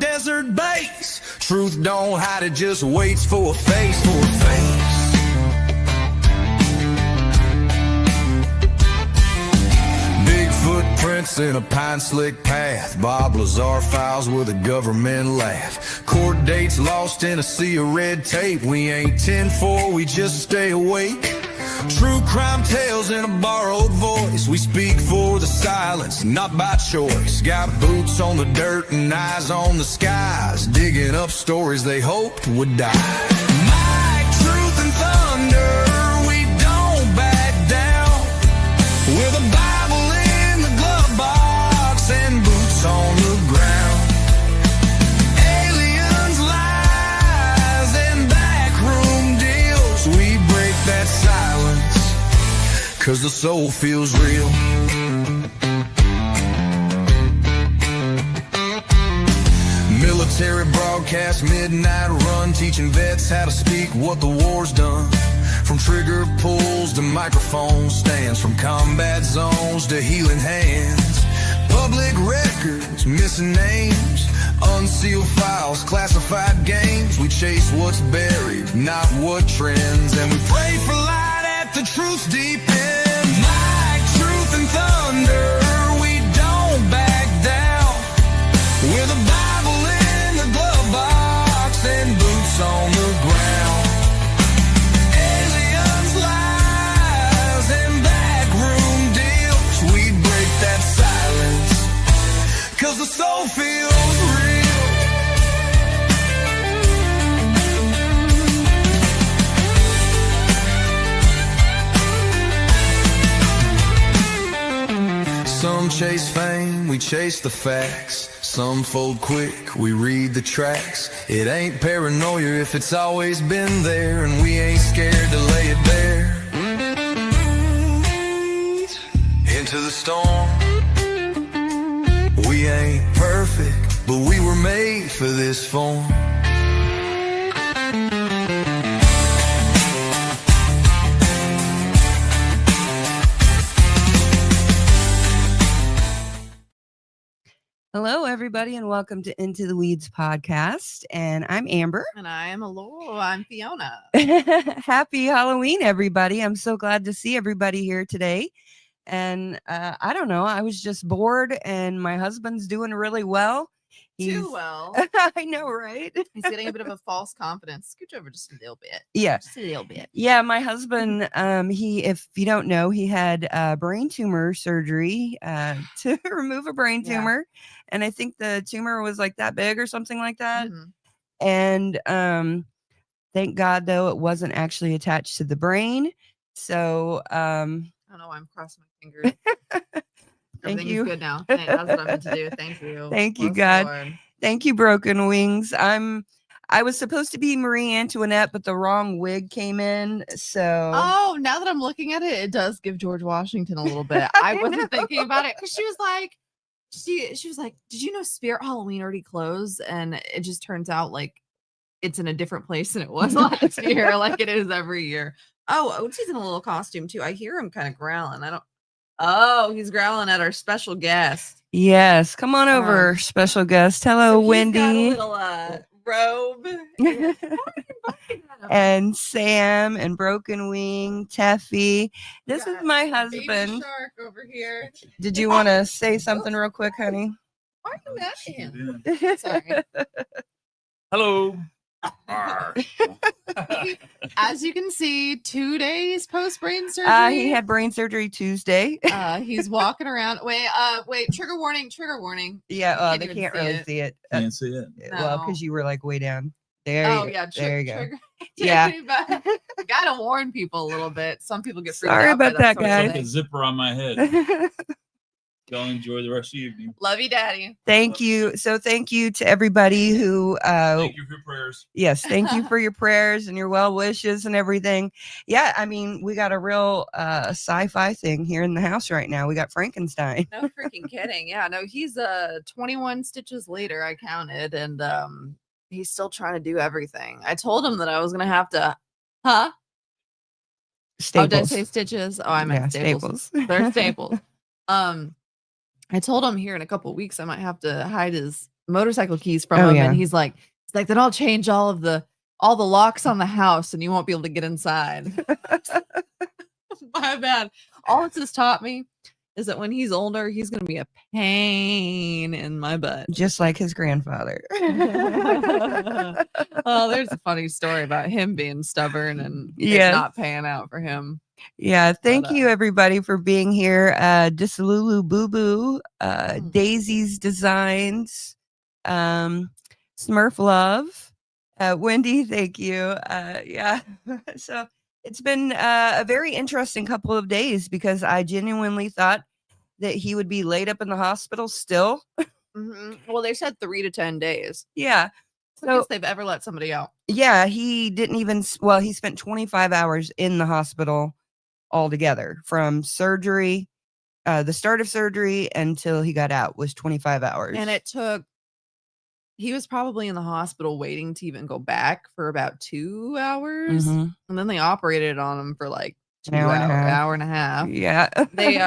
desert base. Truth don't hide, it just waits for a face, for a face. Big footprints in a pine slick path. Bob Lazar files with a government laugh. Court dates lost in a sea of red tape. We ain't 10-4, we just stay awake. True crime tales in a borrowed voice. We speak for the silence, not by choice. Got boots on the dirt and eyes on the skies, digging up stories they hoped would die. Might, truth, and thunder, we don't back down. With a Bible in the glove box and boots on the ground. Aliens, lies, and backroom deals. We break that silence, 'cause the soul feels real. Military broadcast, midnight run, teaching vets how to speak what the war's done. From trigger pulls to microphone stands, from combat zones to healing hands. Public records, missing names, unsealed files, classified games. We chase what's buried, not what trends, and we pray for light at the truth's deep end. Might, truth, and thunder, we don't back down. With a Bible in the glove box and boots on the ground. Aliens, lies, and backroom deals. We break that silence, 'cause the soul feels real. Some chase fame, we chase the facts. Some fold quick, we read the tracks. It ain't paranoia if it's always been there, and we ain't scared to lay it bare. Into the storm. We ain't perfect, but we were made for this form. Hello, everybody, and welcome to Into the Weeds podcast. And I'm Amber. And I am Alora. I'm Fiona. Happy Halloween, everybody. I'm so glad to see everybody here today. And I don't know, I was just bored, and my husband's doing really well. Too well. I know, right? He's getting a bit of a false confidence. Scooch over just a little bit. Yeah. Just a little bit. Yeah, my husband, if you don't know, he had brain tumor surgery to remove a brain tumor. And I think the tumor was like that big or something like that. Mm-hmm. And thank God, though, it wasn't actually attached to the brain. So I don't know why I'm crossing my fingers. Thank Everything you. is good now. That's what I'm meant to do. Thank you. Thank you, Bless God. the Lord. Thank you, Broken Wings. I was supposed to be Marie Antoinette, but the wrong wig came in. So Oh, now that I'm looking at it, it does give George Washington a little bit. I wasn't thinking about it because she was like, she was like, did you know Spirit Halloween already closed? And it just turns out like it's in a different place than it was last year, like it is every year. Oh, Oatie's in a little costume too. I hear him kind of growling. Oh, he's growling at our special guest. Yes, come on over, special guest. Hello, So he's Wendy. got a little robe. And Sam and Broken Wing, Teffy. This is my Baby husband. Shark over here. Did you want to say something real quick, honey? Why are you mad at him? Sorry. Hello. As you can see, 2 days post brain surgery. He had brain surgery Tuesday. He's walking around. Wait, trigger warning. Yeah, they even can't see really it. see it. Can't see it. Well, No. because you were like way down. There you go. There you go. Trigger. Yeah. But gotta warn people a little bit. Some people get freaked Sorry out by about that, sort of guys. Like a thing. zipper on my head. Y'all enjoy the rest of the evening. Love you, Daddy. Thank you. So thank you to everybody who Thank you for your prayers. yes, thank you for your prayers and your well wishes and everything. Yeah, I mean, we got a real sci-fi thing here in the house right now. We got Frankenstein. No freaking kidding. Yeah, no, he's 21 stitches later, I counted, and he's still trying to do everything. I told him that I was gonna have to Oh, did I Staples. say stitches? Oh, I meant Yeah, staples. staples. They're staples. I told him here in a couple of weeks I might have to hide his motorcycle keys from Oh, him, yeah. and he's like, then I'll change all the locks on the house, and you won't be able to get inside. My bad. All this has taught me is that when he's older, he's gonna be a pain in my butt. Just like his grandfather. Oh, there's a funny story about him being stubborn and it Yes. not paying out for him. Yeah, thank But, you everybody for being here. Disalulu Boo Boo, Daisy's Designs, Smurf Love, Wendy, thank you. Yeah, so it's been a very interesting couple of days because I genuinely thought that he would be laid up in the hospital still. Well, they said 3 to 10 days. Yeah. So they've ever let somebody out. Yeah, he didn't even, well, he spent 25 hours in the hospital altogether from surgery, the start of surgery until he got out was 25 hours. And he was probably in the hospital waiting to even go back for about 2 hours. Mhm. And then they operated on him for like An hour and a half. hour and a half. Yeah. They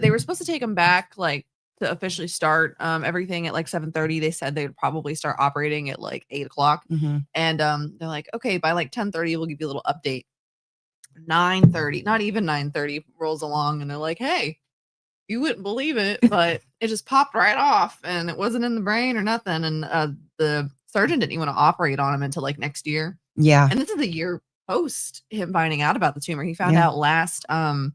were supposed to take him back like to officially start everything at like 7:30. They said they would probably start operating at like 8 o'clock. Mhm. And they're like, okay, by like 10:30, we'll give you a little update. 9:30, not even 9:30 rolls along, and they're like, hey, you wouldn't believe it, but it just popped right off, and it wasn't in the brain or nothing. And the surgeon didn't even want to operate on him until like next year. Yeah. And this is a year post him finding out about the tumor. He found Yeah. out last July.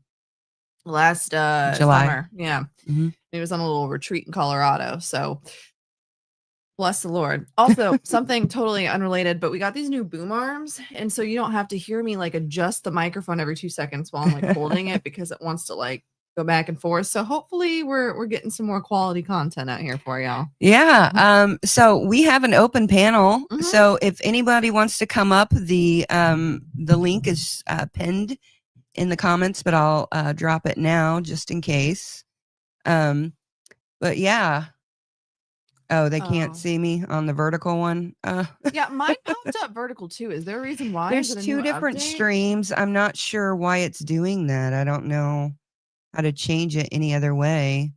summer. Yeah. Mhm. He was on a little retreat in Colorado. So bless the Lord. Also, something totally unrelated, but we got these new boom arms. And so you don't have to hear me like adjust the microphone every 2 seconds while I'm like holding it because it wants to like go back and forth. So hopefully we're getting some more quality content out here for y'all. Yeah. So we have an open panel. Mhm. So if anybody wants to come up, the link is pinned in the comments, but I'll drop it now just in case. But yeah. Oh, they can't Oh. see me on the vertical one. Yeah, mine popped up vertical too. Is there a reason why? There's Is it a 2 new different update? streams. I'm not sure why it's doing that. I don't know how to change it any other way.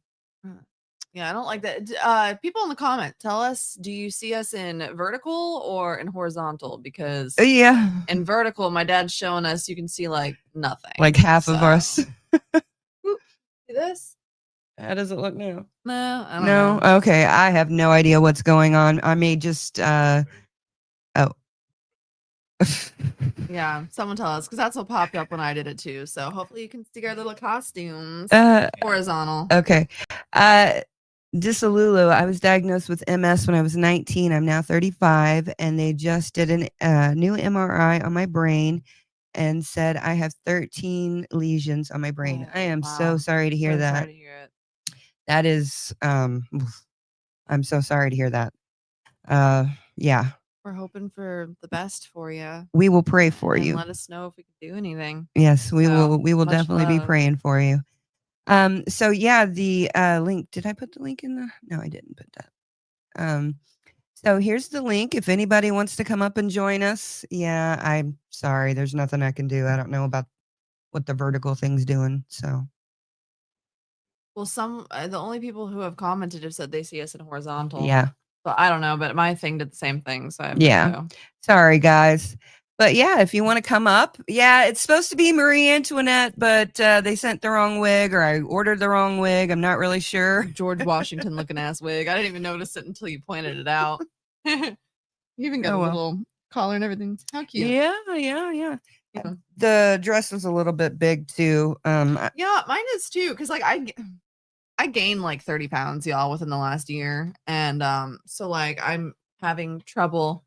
Yeah, I don't like that. People in the comment, tell us, do you see us in vertical or in horizontal? Because Yeah. in vertical, my dad's showing us you can see like nothing. Like half of So- us. Oop, see this? How does it look now? No, I don't No. know. Okay. I have no idea what's going on. I may just oh. Yeah, someone tell us because that's what popped up when I did it too. So hopefully you can see our little costumes. Horizontal. Okay. Disalulu, I was diagnosed with MS when I was 19. I'm now 35, and they just did a new MRI on my brain and said I have 13 lesions on my brain. Oh, I am wow. so sorry to hear So that. sorry to hear it. That is, I'm so sorry to hear that. Yeah, We're hoping for the best for you. we will pray for and you. let us know if we can do anything. Yes, we So, will. We will much definitely be love. praying for you. So yeah, the link. Did I put the link in the? No, I didn't put that. So here's the link. If anybody wants to come up and join us, yeah, I'm sorry. There's nothing I can do. I don't know about what the vertical thing's doing. So Well, the only people who have commented have said they see us in horizontal. yeah, So I don't know, but my thing did the same thing. So I have no Yeah. clue. sorry guys. But yeah, if you want to come up, yeah, it's supposed to be Marie Antoinette, but they sent the wrong wig, or I ordered the wrong wig. I'm not really sure. George Washington looking ass wig. I didn't even notice it until you pointed it out. You even got Oh, a well. little collar and everything. How cute. Yeah. Yeah. The dress was a little bit big too. Yeah, mine is too. Because like I gained like 30 pounds, y'all, within the last year. And so like I'm having trouble.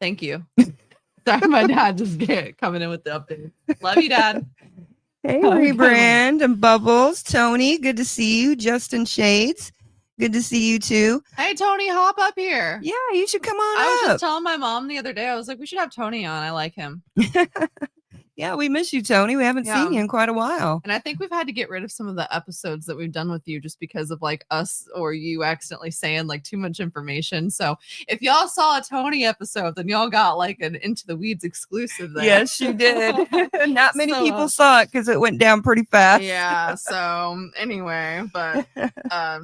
Thank you. Sorry, my dad just coming in with the update. Love you, Dad. Hey, Oh, good one. Rebrand and Bubbles, Tony, good to see you. Justin Shades, good to see you too. Hey, Tony, hop up here. Yeah, you should come on I was up. just telling my mom the other day, I was like, we should have Tony on. I like him. Yeah, we miss you, Tony. We haven't seen Yeah. you in quite a while. And I think we've had to get rid of some of the episodes that we've done with you just because of like us or you accidentally saying like too much information. So if y'all saw a Tony episode, then y'all got like an Into the Weeds exclusive there. Yes, you did. Not many So, people saw it because it went down pretty fast. Yeah. So anyway, but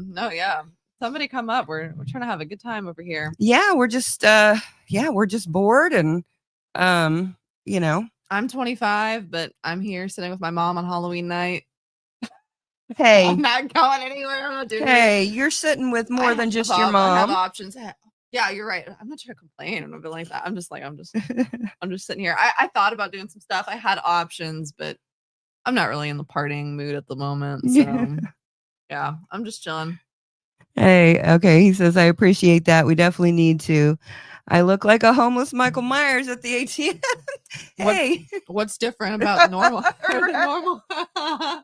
no, yeah. Somebody come up. We're trying to have a good time over here. Yeah, we're just bored and you know. I'm 25, but I'm here sitting with my mom on Halloween night. Hey, I'm not going anywhere. I'm not doing hey, you're sitting with more than just your I have mom. options. Yeah, you're right. I'm not trying to complain or nothing like that. I'm just sitting here. I thought about doing some stuff. I had options, but I'm not really in the partying mood at the moment. So yeah, I'm just chilling. Hey, okay. He says, I appreciate that. We definitely need to. I look like a homeless Michael Myers at the ATM. Hey, What's different about normal? Normal. I'm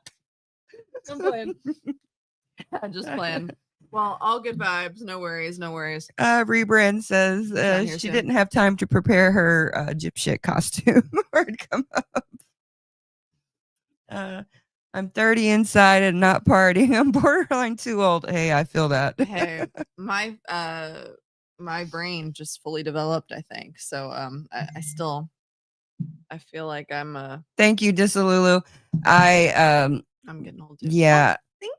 playing. I'm just playing. Well, all good vibes. No worries. No worries. Rebrand says down here she soon. didn't have time to prepare her gypshit costume or it come up. I'm 30 inside and not partying. I'm borderline too old. Hey, I feel that. Hey, my brain just fully developed, I think. So I feel like I'm Thank you, Disalulu. I'm getting old too. yeah. Thank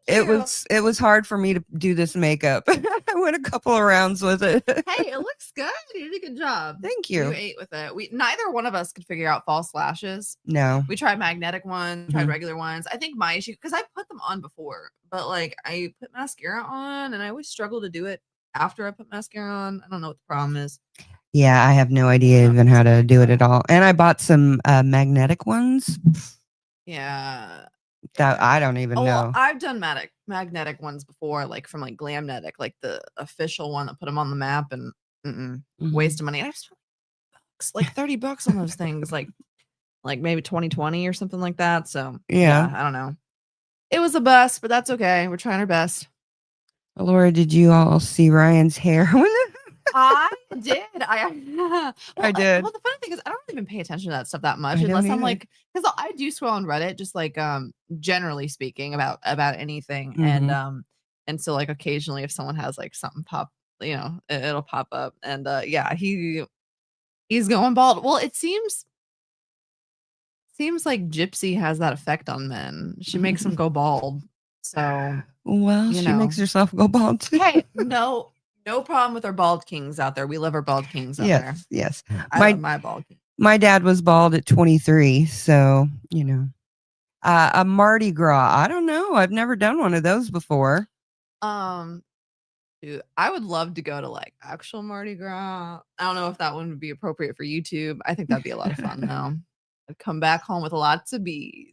It was hard for me to do this makeup. I went a couple of rounds with it. Hey, it looks good. You did a good job. Thank You you. ate with it. Neither one of us could figure out false lashes. No. We tried magnetic ones, tried Mhm. regular ones. I think my issue, because I put them on before, but like I put mascara on and I always struggle to do it after I put mascara on. I don't know what the problem is. Yeah, I have no idea even how to do it at all. And I bought some magnetic ones Yeah. that I don't even Well, know. I've done magnetic ones before, like from like Glamnetic, like the official one that put them on the map, and Mhm. waste of money. And I spent like $30 on those things, like maybe 2020 or something like that. So Yeah. I don't know. It was a bust, but that's okay. We're trying our best. Laura, did you all see Ryan's hair? I did. I did. Well, the funny thing is, I don't even pay attention to that stuff that much I don't unless I'm either. like, because I do scroll on Reddit, just like generally speaking about anything, Mhm. and so like occasionally if someone has like something pop, it'll pop up, and yeah, he's going bald. Well, it seems like Gypsy has that effect on men. She makes them go bald. So Well, she makes herself go bald too. hey, no problem with our bald kings out there. We love our bald kings out there. Yes. I love my bald king. My dad was bald at 23, so you know. A Mardi Gras. I don't know. I've never done one of those before. Dude, I would love to go to like actual Mardi Gras. I don't know if that one would be appropriate for YouTube. I think that'd be a lot of fun though. I'd come back home with lots of beads.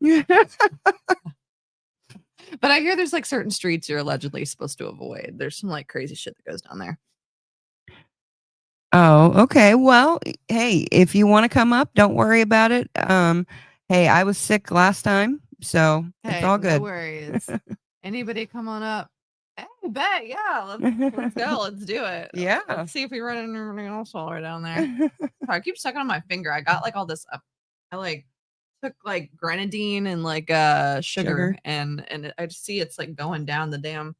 But I hear there's like certain streets you're allegedly supposed to avoid. There's some like crazy shit that goes down there. Oh, okay. Well, hey, if you want to come up, don't worry about it. Hey, I was sick last time, so it's all good. No worries. Anybody come on up? Hey, bet. Yeah, let's go. Let's do it. Yeah. Let's see if we run into anything else while we're down there. I keep sucking on my finger. I got like all this up. I like took like grenadine and like sugar. and I just see it's like going down the damn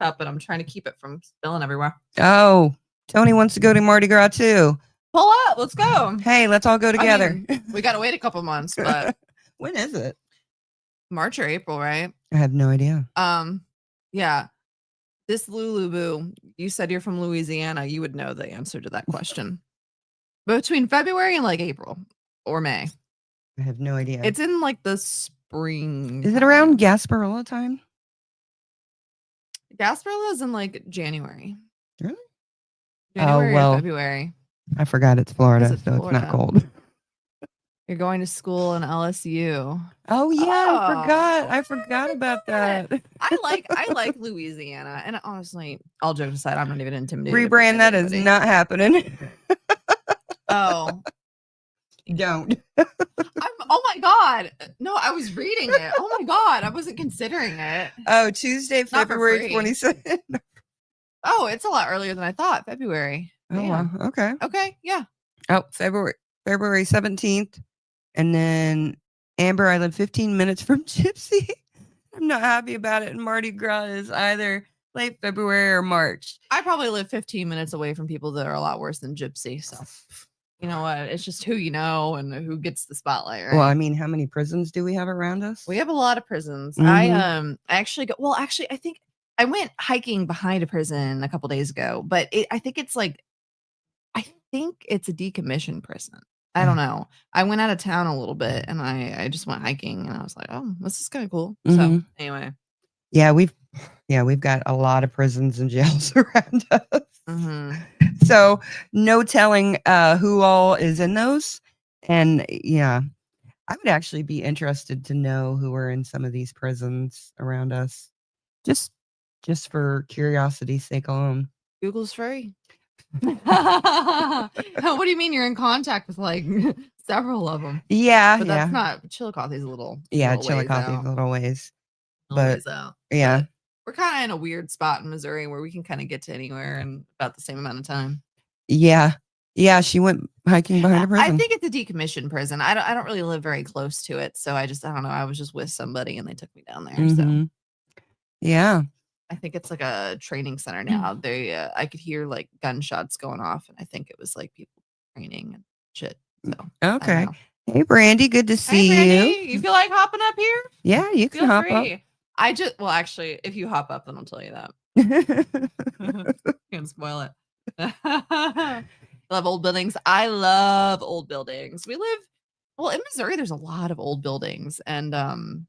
cup, and I'm trying to keep it from spilling everywhere. Oh, Tony wants to go to Mardi Gras too. Pull up, let's go. Hey, let's all go together. I mean, we gotta wait a couple months, but when is it? March or April, right? I have no idea. Yeah. This Lulu Boo, you said you're from Louisiana. You would know the answer to that question. Between February and like April or May. I have no idea. It's in like the spring. Is it around Gasparilla time? Gasparilla is in like January. Really? January well, or February. I forgot it's Florida, Is it so Florida? it's not cold. You're going to school in LSU. Oh yeah, Oh, I forgot about that. I like Louisiana, and honestly, all jokes aside, I'm not even intimidated. Rebrand, that is not happening. Oh, Don't. oh my god! No, I was reading it. Oh my god, I wasn't considering it. Oh, Tuesday, Not for February free. 22nd. Oh, it's a lot earlier than I thought. February. Oh wow. Damn. Okay. Okay. Yeah. Oh, February 17th. And then Amber, I live 15 minutes from Gypsy. I'm not happy about it. And Mardi Gras is either late February or March. I probably live 15 minutes away from people that are a lot worse than Gypsy. So, you know what? It's just who you know and who gets the spotlight, right? Well, I mean, how many prisons do we have around us? We have a lot of prisons. Mhm. I actually I think I went hiking behind a prison a couple days ago, but I think it's like I think it's a decommissioned prison. I don't know. I went out of town a little bit and I just went hiking and I was like, oh, this is kind of cool. So Mhm. anyway. Yeah, we've got a lot of prisons and jails around us. Mhm. So no telling who all is in those. And yeah, I would actually be interested to know who are in some of these prisons around us. Just for curiosity's sake alone. Google's free. What do you mean you're in contact with like several of them? Yeah, But yeah. that's not Chillicothe's a little Yeah, little ways Chillicothe's out. a little ways. Little But ways out. yeah. But we're kind of in a weird spot in Missouri where we can kind of get to anywhere in about the same amount of time. Yeah. Yeah, she went hiking behind a prison. I think it's a decommissioned prison. I don't really live very close to it, so I don't know. I was just with somebody and they took me down there. So Mhm. Yeah. I think it's like a training center now. They I could hear like gunshots going off, and I think it was like people training and shit. So I don't Okay. know. Hey, Brandy, good to see Hey, you. Brandy, you feel like hopping up here? Yeah, you can Feel hop free. Well, actually, if you hop up, then I'll tell you that. up. Can't spoil it. I love old buildings. I love old buildings. We live in Missouri. There's a lot of old buildings, and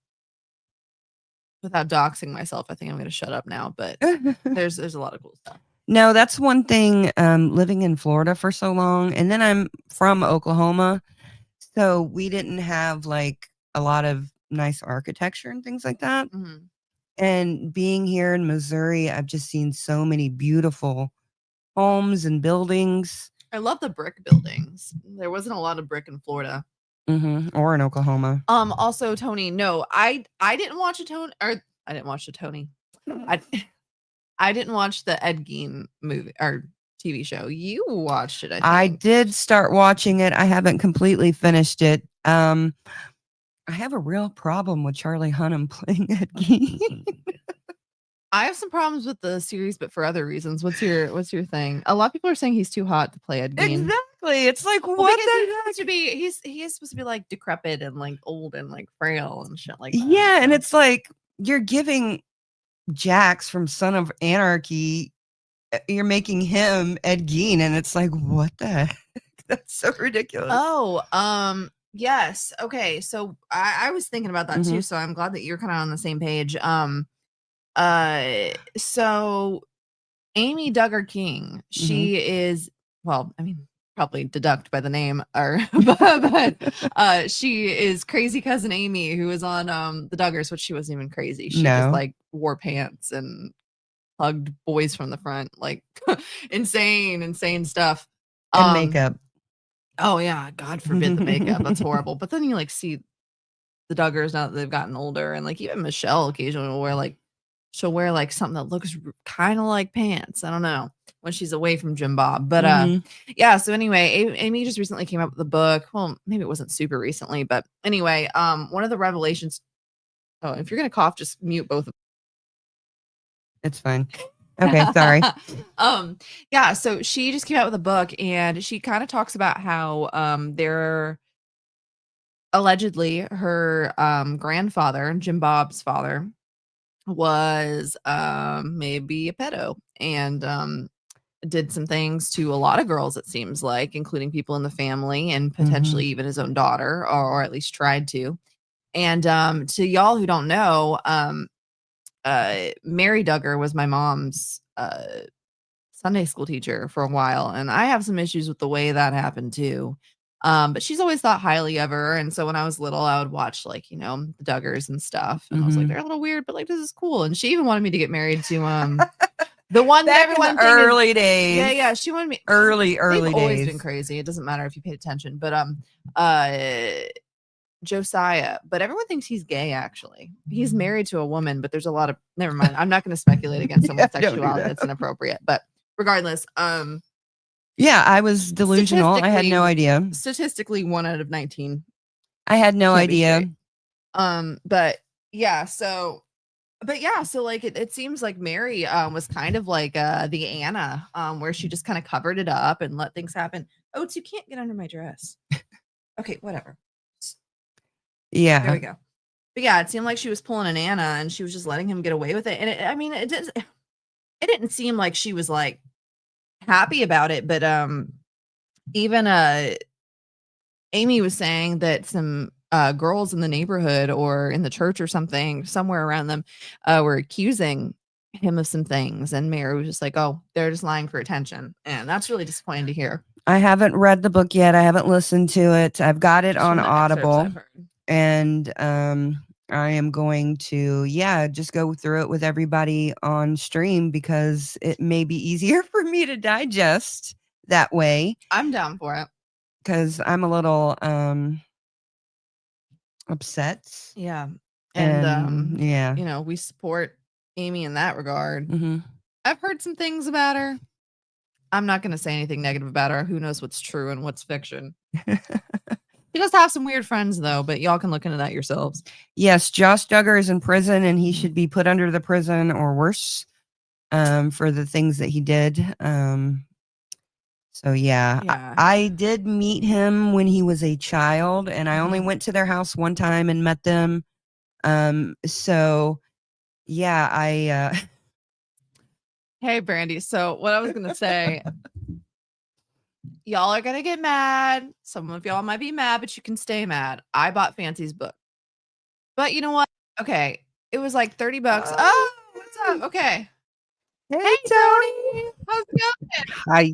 without doxing myself, I think I'm going to shut up now. But there's a lot of cool stuff. No, that's one thing. Living in Florida for so long, and then I'm from Oklahoma, so we didn't have like a lot of nice architecture and things like that. Mhm. And being here in Missouri, I've just seen so many beautiful homes and buildings. I love the brick buildings. There wasn't a lot of brick in Florida. Or in Oklahoma. Also, Tony, no, I didn't watch a Tony, or I didn't watch a Tony. I didn't watch the Ed Gein movie or TV show. You watched it, I think. did start watching it. I haven't completely finished it. I have a real problem with Charlie Hunnam playing Ed Gein. I have some problems with the series, but for other reasons. What's your thing? A lot of people are saying he's too hot to play Ed Gein. Exactly. It's like, Well, what because the he's heck? supposed to be he is supposed to be like decrepit and like old and like frail and shit like that. Yeah, and so. it's like you're giving Jax from Son of Anarchy, you're making him Ed Gein, and it's like, what the heck? That's so ridiculous. Oh, yes. Okay, so I was thinking about that too. So I'm glad that you're kind of on the same page. So Amy Duggar King, she is, well, I mean, probably deduct by the name, or but she is crazy cousin Amy, who was on the Duggars, which she wasn't even crazy. She just No. like wore pants and hugged boys from the front, like insane stuff. And makeup. Oh yeah, God forbid the makeup. That's horrible. But then you like see the Duggars now that they've gotten older, and like even Michelle occasionally will wear like she'll wear like something that looks kind of like pants. I don't know, when she's away from Jim Bob. But yeah. So anyway, Amy just recently came out with a book. Well, maybe it wasn't super recently, but anyway, one of the revelations. Oh, if you're gonna cough, just mute both of them. It's fine. Okay, sorry. Yeah, so she just came out with a book and she kind of talks about how they're allegedly her grandfather, Jim Bob's father, was maybe a pedo and did some things to a lot of girls, it seems like, including people in the family and potentially even his own daughter, or at least tried to. And to y'all who don't know, Mary Duggar was my mom's Sunday school teacher for a while, and I have some issues with the way that happened too. But she's always thought highly of her, and so when I was little, I would watch like the Duggars and stuff, and I was like, they're a little weird, but like this is cool. And she even wanted me to get married to the one that Back in everyone the early days. yeah, she wanted me Early they've always days. been crazy. It doesn't matter if you paid attention, but Josiah, but everyone thinks he's gay. Actually, he's married to a woman, but there's a lot of never mind. I'm not going to speculate against someone's Yeah, don't do sexuality. that. That's inappropriate. But regardless, Yeah, I was delusional. I had no idea. statistically, 1 out of 19. I had no Can't be idea. But yeah, so like it seems like Mary was kind of like the Anna, where she just kind of covered it up and let things happen. Oates, you can't get under my dress. Okay, whatever. There Yeah. we go. But yeah, it seemed like she was pulling an Anna and she was just letting him get away with it. And I mean, it didn't seem like she was like happy about it, but even Amy was saying that some girls in the neighborhood or in the church or something, somewhere around them, were accusing him of some things. And Mary was just like, oh, they're just lying for attention. And that's really disappointing to hear. I haven't read the book yet. I haven't listened to it. I've got it Just on from the excerpts Audible. I've heard. And I am going to just go through it with everybody on stream because it may be easier for me to digest that way, I'm down for it. because I'm a little upset. Yeah. And yeah. you know, we support Amy in that regard. Hmm. I've heard some things about her. I'm not going to say anything negative about her. Who knows what's true and what's fiction. She does have some weird friends, though, but y'all can look into that yourselves. Yes, Josh Duggar is in prison and he should be put under the prison or worse for the things that he did. So yeah, Yeah. I did meet him when he was a child, and I only Mhm. went to their house one time and met them. So yeah, I Hey, Brandy. So, what I was going to say, y'all are going to get mad. Some of y'all might be mad, but you can stay mad. I bought Fancy's book. But you know what? Okay. It was like $30. Oh, what's up? Okay. hey, Hey, Tony. How's it going? hi.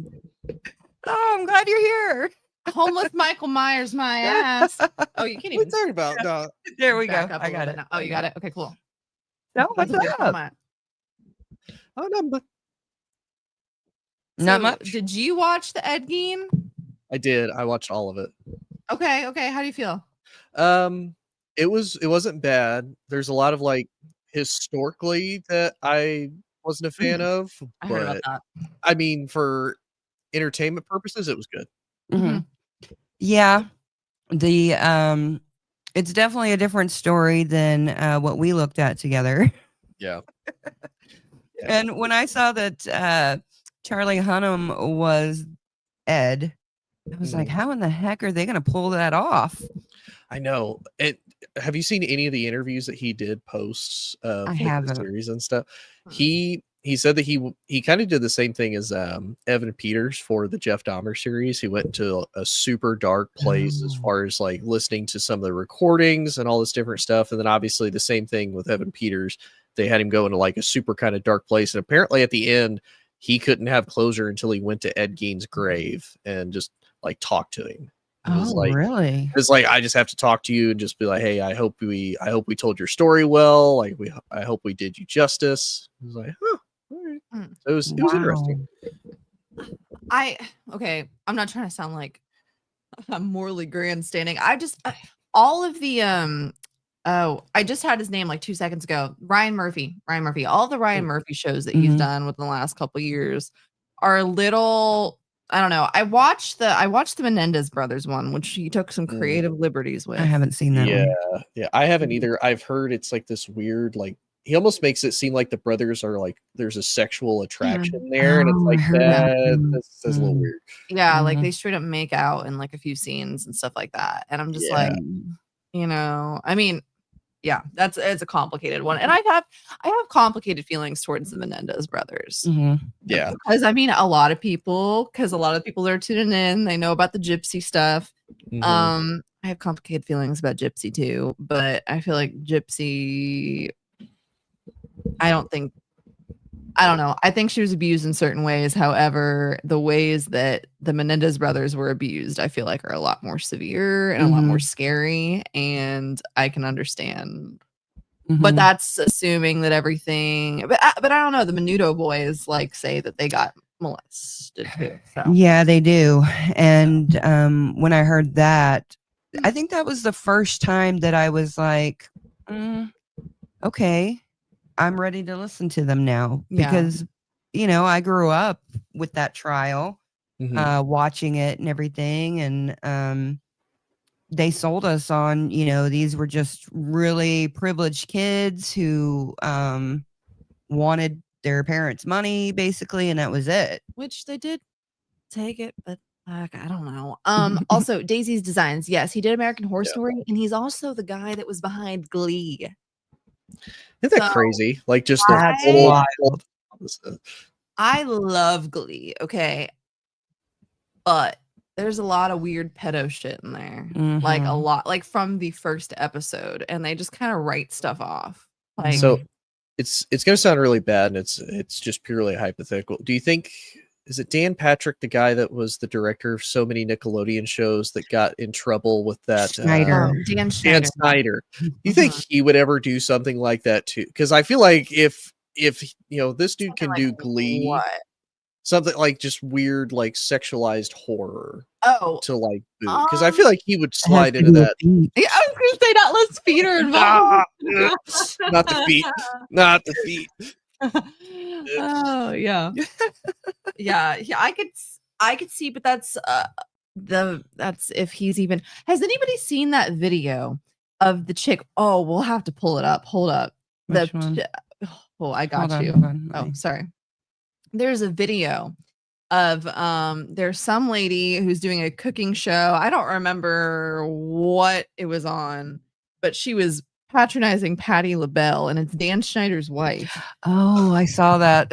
Oh, I'm glad you're here. Homeless Michael Myers, my ass. Oh, you can't What are even you talking about? No. There we go. back up a I little got bit it. now. Oh, you got it? Okay, cool. No, what's That's a good up? comment. Oh, no, but Not So, much. Did you watch the Ed Gein? I did. I watched all of it. Okay. How do you feel? It wasn't bad. There's a lot of like historically that I wasn't a fan of, I heard about but that. I mean for entertainment purposes, it was good. Mhm. Yeah, the it's definitely a different story than what we looked at together. Yeah. And when I saw that Charlie Hunnam was Ed, I was like, Mhm. how in the heck are they going to pull that off? I know. Have you seen any of the interviews that he did posts of I like, the haven't. series and stuff? Hmm. He said that he kind of did the same thing as Evan Peters for the Jeff Dahmer series. He went into a super dark place as Oh. far as like listening to some of the recordings and all this different stuff. And then obviously the same thing with Evan Peters. They had him go into like a super kind of dark place. And apparently at the end, he couldn't have closure until he went to Ed Gein's grave and just like talked to him. It was Oh, like, really? it's like I just have to talk to you and just be like, hey, I hope we told your story well. Like I hope we did you justice. It was like, huh, all right. Hmm. So it was interesting. Okay. I'm not trying to sound like I'm morally grandstanding. All of the I just had his name like 2 seconds ago. Ryan Murphy. All the Ryan Murphy shows that he's Mhm. done within the last couple years are a little. I don't know. I watched the Menendez brothers one, which he took some creative liberties with. I haven't seen that Yeah, one. yeah. I haven't either. I've heard it's like this weird, like he almost makes it seem like the brothers are like there's a sexual attraction there, and it's Oh, I like heard that. that's a little Mm. weird. Yeah, like Mhm. they straight up make out in like a few scenes and stuff like that. And I'm just Yeah. like, I mean, yeah, it's a complicated one. And I have complicated feelings towards the Menendez brothers. Mhm. Yeah. Because I mean, a lot of people that are tuning in, they know about the Gypsy stuff. Mhm. I have complicated feelings about Gypsy too, but I feel like Gypsy, I don't know. I think she was abused in certain ways. However, the ways that the Menendez brothers were abused, I feel like are a lot more severe and a lot more scary. And I can understand. But Mhm. that's assuming that everything. But I don't know. The Menudo boys like say that they got molested too. So Yeah, they do. And when I heard that, I think that was the first time that I was like, okay, I'm ready to listen to them now. Yeah. Because, I grew up with that trial, Mhm. watching it and everything. And they sold us on, these were just really privileged kids who wanted their parents' money, basically, and that was it. which they did take it, but I don't know. Also, Daisy's Designs. Yes, he did American Horror Story, and he's also the guy that was behind Glee. Isn't that So, crazy? Like just the That's whole wild. I love Glee, okay? But there's a lot of weird pedo shit in there. Like a Mhm. lot, like from the first episode, and they just kind of write stuff off. Like So it's going to sound really bad, and it's just purely hypothetical. Do you think is it Dan Patrick, the guy that was the director of so many Nickelodeon shows that got in trouble with that? Schneider. Dan Dan Schneider. Snyder. Do you think he would ever do something like that too? Because I feel like if this dude can Something do like Glee, what? something like just weird like sexualized horror Oh, to like boot, because I feel like he would It has slide to into do with that. feet. yeah, I was gonna say not less feet are Ah, involved. oops, not the feet, not the feet. Oh yeah. Yeah, I could see, but that's that's if he's even has anybody seen that video of the chick? Oh, we'll have to pull it up. Hold up. Which one? Oh, I got Hold on, you. hold on. Oh, sorry. There's a video of there's some lady who's doing a cooking show. I don't remember what it was on, but she was patronizing Patti LaBelle, and it's Dan Schneider's wife. Oh, I saw that.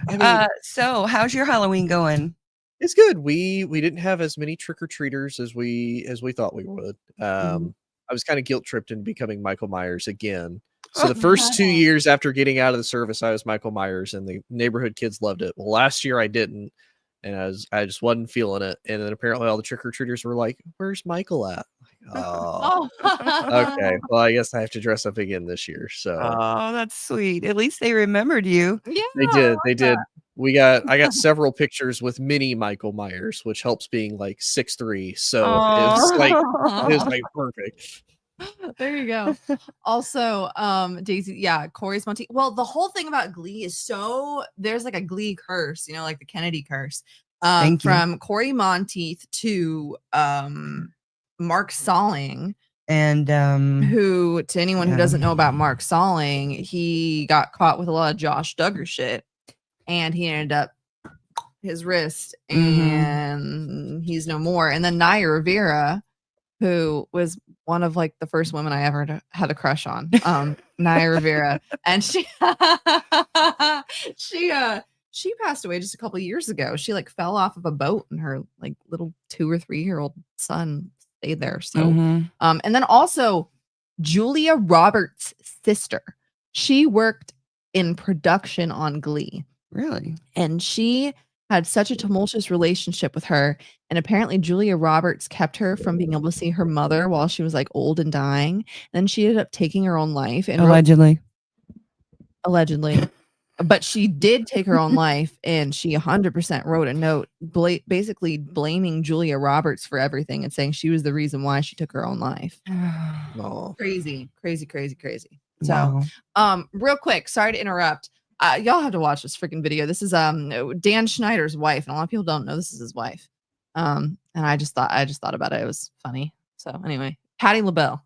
I mean, So how's your Halloween going? it's good. We didn't have as many trick or treaters as we thought we would. I was kind of guilt tripped in becoming Michael Myers again. So the first 2 years after getting out of the service, I was Michael Myers, and the neighborhood kids loved it. Well, last year I didn't, and I just wasn't feeling it. And then apparently all the trick or treaters were like, "Where's Michael at?" Like, oh, okay. Well, I guess I have to dress up again this year. So Oh, that's sweet. At least they remembered you. Yeah, they did. They did. I got several pictures with mini Michael Myers, which helps being like 6'3". So it was like perfect. There you go. Also, Daisy, yeah, Corey's Monty. Well, the whole thing about Glee is there's like a Glee curse, like the Kennedy curse. Thank you. From Corey Monteith to Mark Salling, And who, to anyone who yeah. doesn't know about Mark Salling, he got caught with a lot of Josh Duggar shit, and he ended up his wrist, and he's no more. And then Naya Rivera, who was one of like the first women I ever had a crush on, Naya Rivera, and she passed away just a couple years ago. She like fell off of a boat, and her like little 2 or 3 year old son stayed there. So, and then also Julia Roberts' sister, she worked in production on Glee. Really? And she had such a tumultuous relationship with her. And apparently Julia Roberts kept her from being able to see her mother while she was like old and dying. Then she ended up taking her own life. And Allegedly. But she did take her own life, and she 100% wrote a note basically blaming Julia Roberts for everything and saying she was the reason why she took her own life. Oh. Crazy. So, Wow. real quick, sorry to interrupt. Y'all have to watch this freaking video. This is Dan Schneider's wife, and a lot of people don't know this is his wife. And I just thought about it. It was funny. So anyway, Patti LaBelle.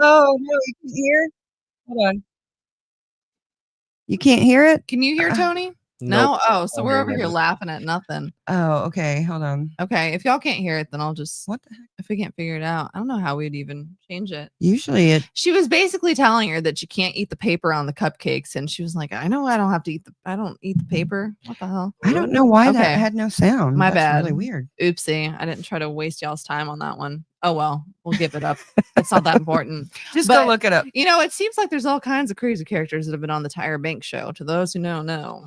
Oh no, you can't hear? Hold on. You can't hear it? Can you hear Tony? Nope. No? Oh, so I'm we're hearing over here it. laughing at nothing. Oh, okay. Hold on. Okay, if y'all can't hear it, then I'll just, What the heck? if we can't figure it out, I don't know how we'd even change it. Usually it She was basically telling her that you can't eat the paper on the cupcakes, and she was like, I know I don't have to eat I don't eat the paper. What the hell? I don't know why Okay. that had no sound. My That's bad. really weird. Oopsie. I didn't try to waste y'all's time on that one. Oh well, we'll give it up. It's not that important. Just But- go look it up. It seems like there's all kinds of crazy characters that have been on the Tyra Banks show. To those who know.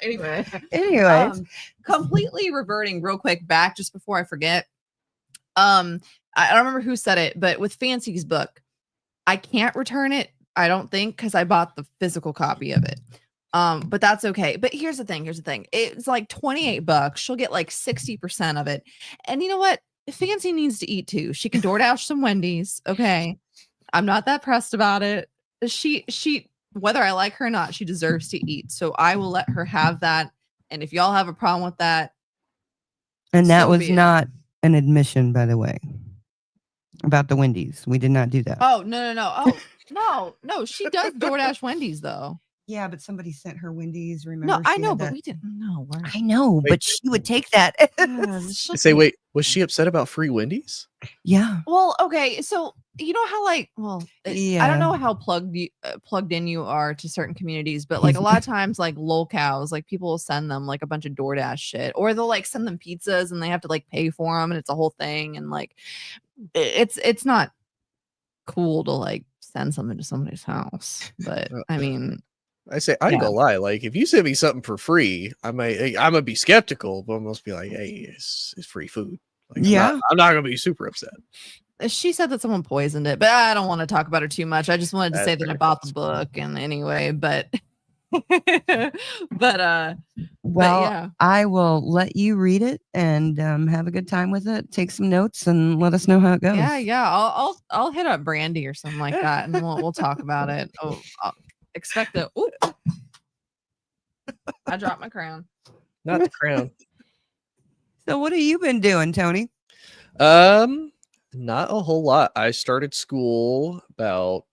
Anyway. Anyways. Completely reverting real quick back just before I forget. I don't remember who said it, but with Fancy's book, I can't return it, I don't think, because I bought the physical copy of it. But that's okay. But here's the thing. It's like $28. She'll get like 60% of it. And you know what? Fancy needs to eat too. She can DoorDash some Wendy's. Okay. I'm not that pressed about it. She whether I like her or not, she deserves to eat. So I will let her have that. And if y'all have a problem with that, And that so was be it. not an admission, by the way, about the Wendy's. We did not do that. Oh, no. Oh, no. She does DoorDash Wendy's though. Yeah, but somebody sent her Wendy's. Remember? No, I she know, had but that- we didn't know. I know, Wait. but she would take that. I say, wait, was she upset about free Wendy's? Yeah. Well, okay, so you know how I don't Yeah. know how plugged in you are to certain communities, but like a lot of times, like locals, like people will send them like a bunch of DoorDash shit, or they'll like send them pizzas and they have to like pay for them, and it's a whole thing, and like it's not cool to like send something to somebody's house, but I mean, I say, I ain't gonna lie. Like, if you send me something for free, I'm gonna be skeptical, but almost be like, hey, it's free food. Like, Yeah. I'm not gonna be super upset. she said that someone poisoned it, but I don't want to talk about her too much. I just wanted to That's say that I fair. bought the book, and anyway, but but Well, yeah. I will let you read it and have a good time with it. Take some notes and let us know how it goes. Yeah. I'll hit up Brandy or something like that, and we'll talk about it. Oh, I'll expect the. Ooh. I dropped my crown. Not the crown. So, what have you been doing, Tony? Not a whole lot. I started school about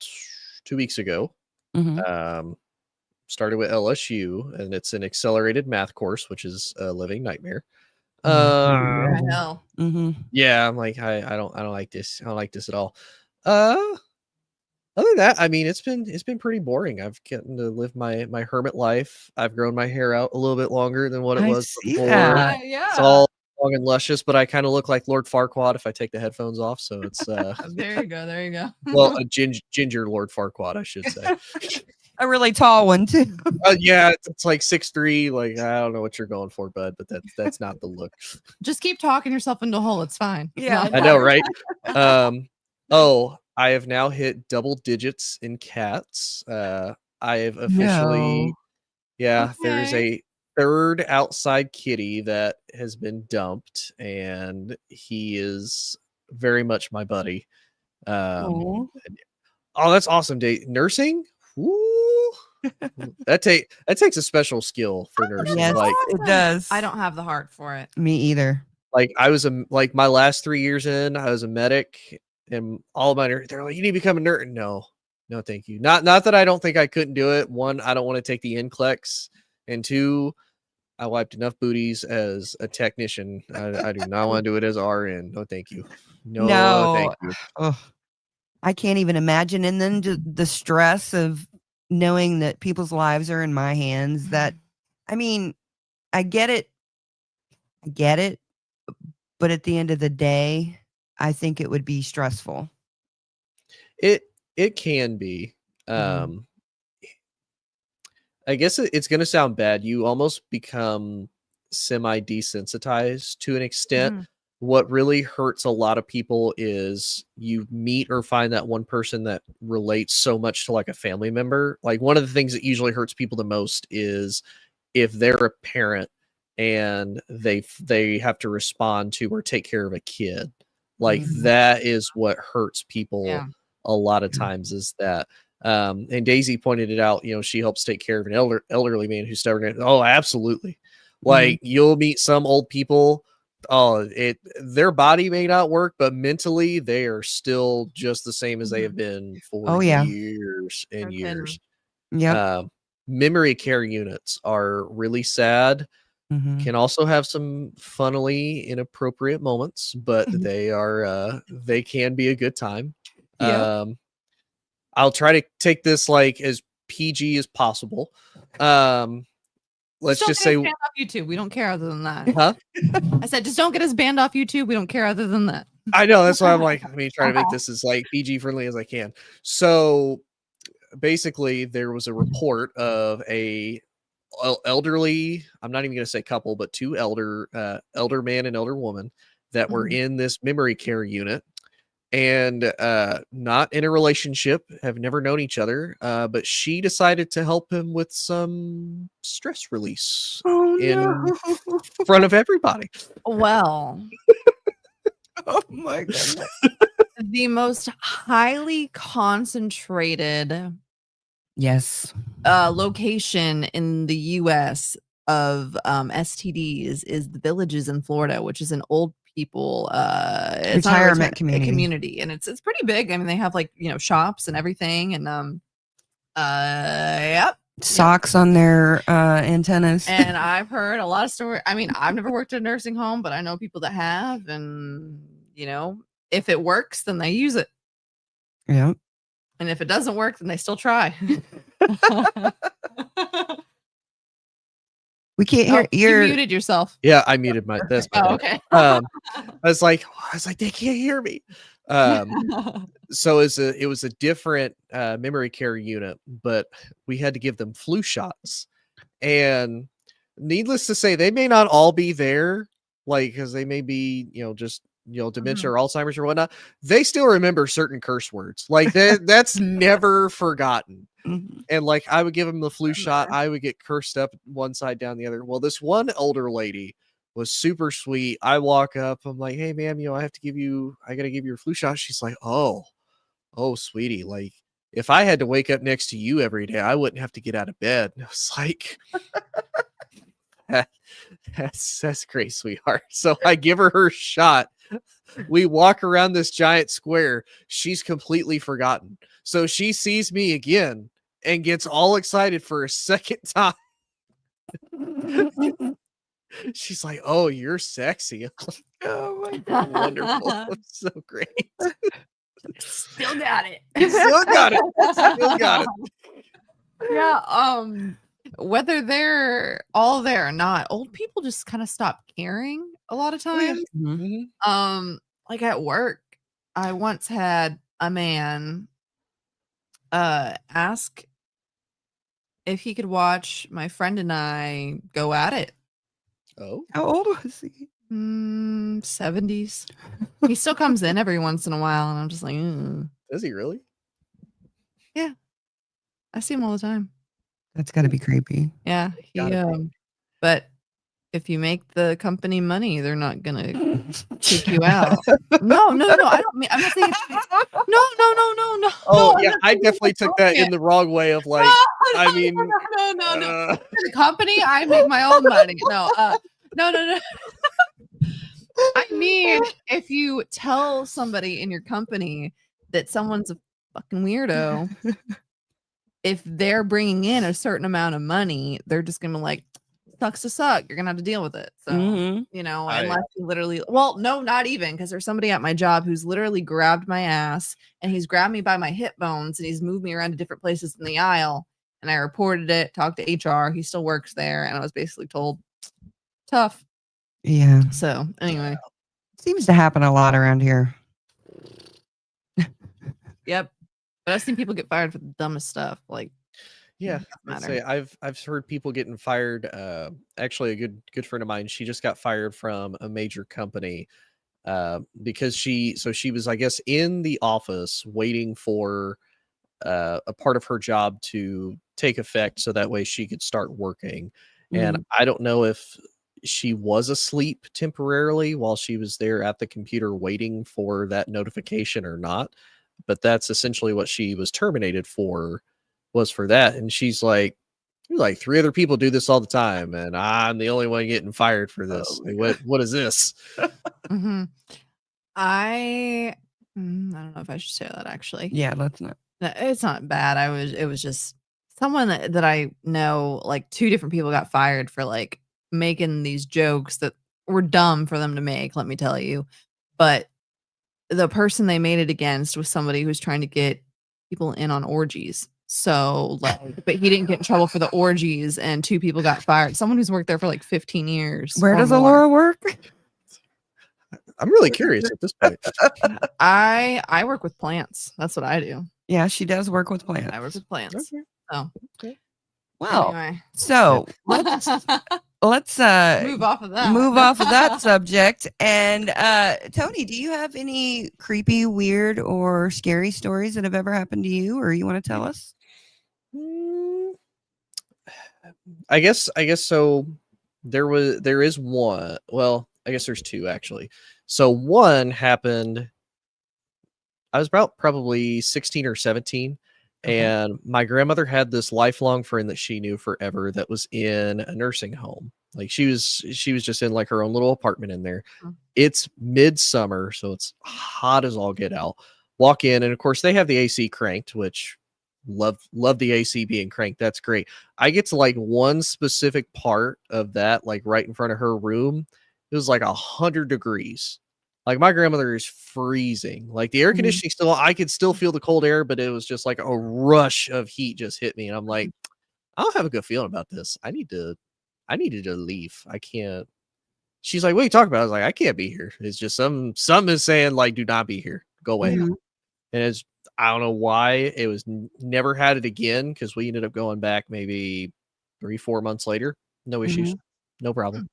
2 weeks ago. Mhm. Started with LSU, and it's an accelerated math course, which is a living nightmare. Mhm. What the hell? Mhm. Yeah, I'm like, I don't like this. I don't like this at all. Other than that, I mean, it's been pretty boring. I've gotten to live my hermit life. I've grown my hair out a little bit longer than what it I was see before. that. Yeah. It's all long and luscious, but I kind of look like Lord Farquaad if I take the headphones off. So it's There you go. well, a ginger Lord Farquaad, I should say. A really tall one too. Yeah, it's like 6'3". Like, I don't know what you're going for, bud, but that's not the look. Just keep talking yourself into a hole. It's fine. Yeah. I know, right? I have now hit double digits in cats. I have officially, No. yeah, there's Okay. a third outside kitty that has been dumped, and he is very much my buddy. Aw. Oh, that's awesome, Date nursing. Woo! that takes a special skill for nursing. Yes, Like, it does. I don't have the heart for it. Me either. like I was like my last 3 years in, I was a medic, and all of my they're like, you need to become a nurse. No, thank you. Not that I don't think I couldn't do it. One, I don't want to take the NCLEX, and two, I wiped enough booties as a technician. I do not want to do it as RN. No, thank you. No, thank you. Ugh. I can't even imagine. And then the stress of knowing that people's lives are in my hands. That, I mean, I get it. But at the end of the day, I think it would be stressful. It can be. Mhm. I guess it's going to sound bad. You almost become semi desensitized to an extent. Mhm. What really hurts a lot of people is you meet or find that one person that relates so much to like a family member. Like, one of the things that usually hurts people the most is if they're a parent and they have to respond to or take care of a kid. Like, Mhm. that is what hurts people Yeah. a lot of times, is that and Daisy pointed it out, she helps take care of an elderly man who's stubborn. Oh, absolutely. Like, you'll meet some old people. Oh, their body may not work, but mentally they are still just the same as they have been for Oh, yeah. years and No kidding. years. Yep. Memory care units are really sad. Mhm. Can also have some funnily inappropriate moments, but they can be a good time. Yep. I'll try to take this like as PG as possible. Let's just don't get say, us banned off YouTube. We don't care other than that. huh? I said, just don't get us banned off YouTube. We don't care other than that. I know, that's why I'm like, let me try to make this as like PG friendly as I can. So basically, there was a report of a elderly, I'm not even going to say couple, but two elder man and elder woman that were Mhm. in this memory care unit. and not in a relationship, have never known each other, but she decided to help him with some stress release Oh in no. front of everybody. Well, Oh my goodness. the most highly concentrated Yes. location in the US of STDs is the Villages in Florida, which is an old people it's not a Retirement a community. community, and it's pretty big. I mean, they have like, shops and everything, and yep. Socks on their antennas. And I've heard a lot of stories. I mean, I've never worked at a nursing home, but I know people that have, and if it works, then they use it. Yeah. And if it doesn't work, then they still try. We can't hear You your muted yourself. Yeah, I muted my this. Oh, okay. I was like, they can't hear me. So it was a different memory care unit, but we had to give them flu shots, and needless to say, they may not all be there, like, because they may be, just dementia or Alzheimer's or whatnot. They still remember certain curse words, like that's never forgotten. Mhm. And like, I would give them the flu shot, I would get cursed up one side, down the other. Well, this one older lady was super sweet. I walk up, I'm like, hey ma'am, I gotta give you your flu shot. She's like, oh sweetie, like, if I had to wake up next to you every day, I wouldn't have to get out of bed. And I was like, that's great, sweetheart. So I give her shot. We walk around this giant square. She's completely forgotten. So she sees me again and gets all excited for a second time. She's like, oh, you're sexy. I'm like, Oh my god. wonderful. I'm so great. Still got it. Still got it. Still got it. Yeah. Whether they're all there or not, old people just kind of stop caring a lot of times. Mhm. Like at work, I once had a man ask if he could watch my friend and I go at it. Oh, How old was he? 70s. He still comes in every once in a while, and I'm just like, is he really? I see him all the time. That's got to be creepy. Yeah, Gotta but if you make the company money, they're not gonna kick you out. No, I don't mean. I'm not saying. No. Oh, I'm yeah, not I saying definitely it's took that in appropriate. the wrong way of like, I mean, no. uh, The company, I make my own money. No. I mean, if you tell somebody in your company that someone's a fucking weirdo, if they're bringing in a certain amount of money, they're just gonna be like, sucks to suck. You're gonna have to deal with it. So, Mhm. unless you literally, well, no, not even, because there's somebody at my job who's literally grabbed my ass and he's grabbed me by my hip bones and he's moved me around to different places in the aisle. And I reported it, talked to HR. He still works there, and I was basically told, tough. Yeah. So, anyway, Seems to happen a lot around here. yep. But I've seen people get fired for the dumbest stuff. Like, yeah, doesn't I'd matter. say I've heard people getting fired. Actually, a good friend of mine, she just got fired from a major company because she was, I guess, in the office waiting for a part of her job to take effect, so that way she could start working. And I don't know if she was asleep temporarily while she was there at the computer waiting for that notification or not, but that's essentially what she was terminated for, was for that. And she's like 3 other people do this all the time, and I'm the only one getting fired for this. Oh my Like, what is this? I don't know if I should say that actually. Yeah, let's not. No, it's not bad. It was just someone that I know, like 2 different people got fired for like making these jokes that were dumb for them to make, let me tell you. But the person they made it against was somebody who was trying to get people in on orgies. So like, but he didn't get in trouble for the orgies, and 2 people got fired. Someone who's worked there for like 15 years. Where or does more. Alora work? I'm really curious at this point. I work with plants. That's what I do. Yeah, she does work with plants. I work with plants. Okay. So Okay. Well, Anyway. so let's Move off of that. move off of that subject. And Tony, do you have any creepy, weird, or scary stories that have ever happened to you, or you want to tell us? Mm, I guess so. There is one. Well, I guess there's two actually. So one happened. I was about probably 16 or 17, Okay. and my grandmother had this lifelong friend that she knew forever that was in a nursing home. Like she was just in like her own little apartment in there. Mm. It's midsummer, so it's hot as all get out. Walk in, and of course they have the AC cranked, which love the AC being cranked. That's great. I get to like one specific part of that, like right in front of her room. It was like 100 degrees. Like my grandmother is freezing. Like the air Mhm. conditioning still, I could still feel the cold air, but it was just like a rush of heat just hit me, and I'm like, I don't have a good feeling about this. I needed to leave. I can't. She's like, what are you talking about? I was like, I can't be here. It's just some is saying like, do not be here. Go away. Mhm. And it's, I don't know why it was never had it again, because we ended up going back maybe 3-4 months later. No issues. No problem.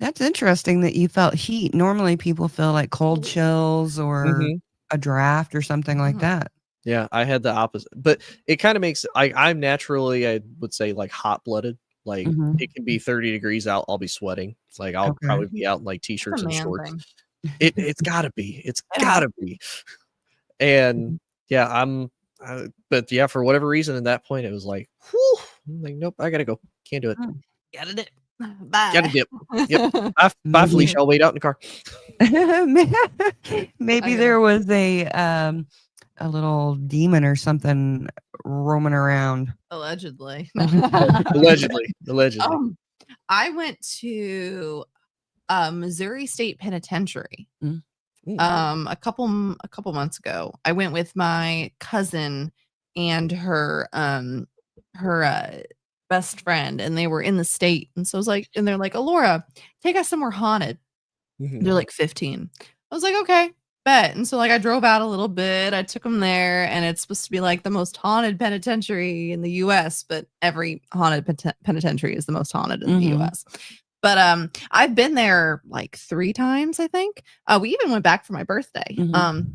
That's interesting that you felt heat. Normally, people feel like cold chills or Mhm. a draft or something like Mhm. that. Yeah, I had the opposite, but it kind of makes I'm naturally, I would say, like hot blooded. Like Mhm. it can be 30 degrees out, I'll be sweating. Like I'll Okay. probably be out in like That's t-shirts a and man shorts. thing. It's gotta be. It's It has gotta be. And yeah, but yeah, for whatever reason, at that point, it was like, whew, I'm like, nope, I gotta go. Can't do it. Gotta dip. Bye. Gotta dip. Yep. Bye, Felicia. I'll wait out in the car. Maybe I there was a little demon or something roaming around. Allegedly. Allegedly. I went to Missouri State Penitentiary Mm. a couple months ago. I went with my cousin and her best friend, and they were in the state. And so I was like, and they're like, Alora, take us somewhere haunted. Mhm. They're like 15. I was like, okay, bet. And so like I drove out a little bit. I took them there, and it's supposed to be like the most haunted penitentiary in the US, but every haunted penitentiary is the most haunted in the Mhm. US. But I've been there like 3 times, I think. We even went back for my birthday. Mhm.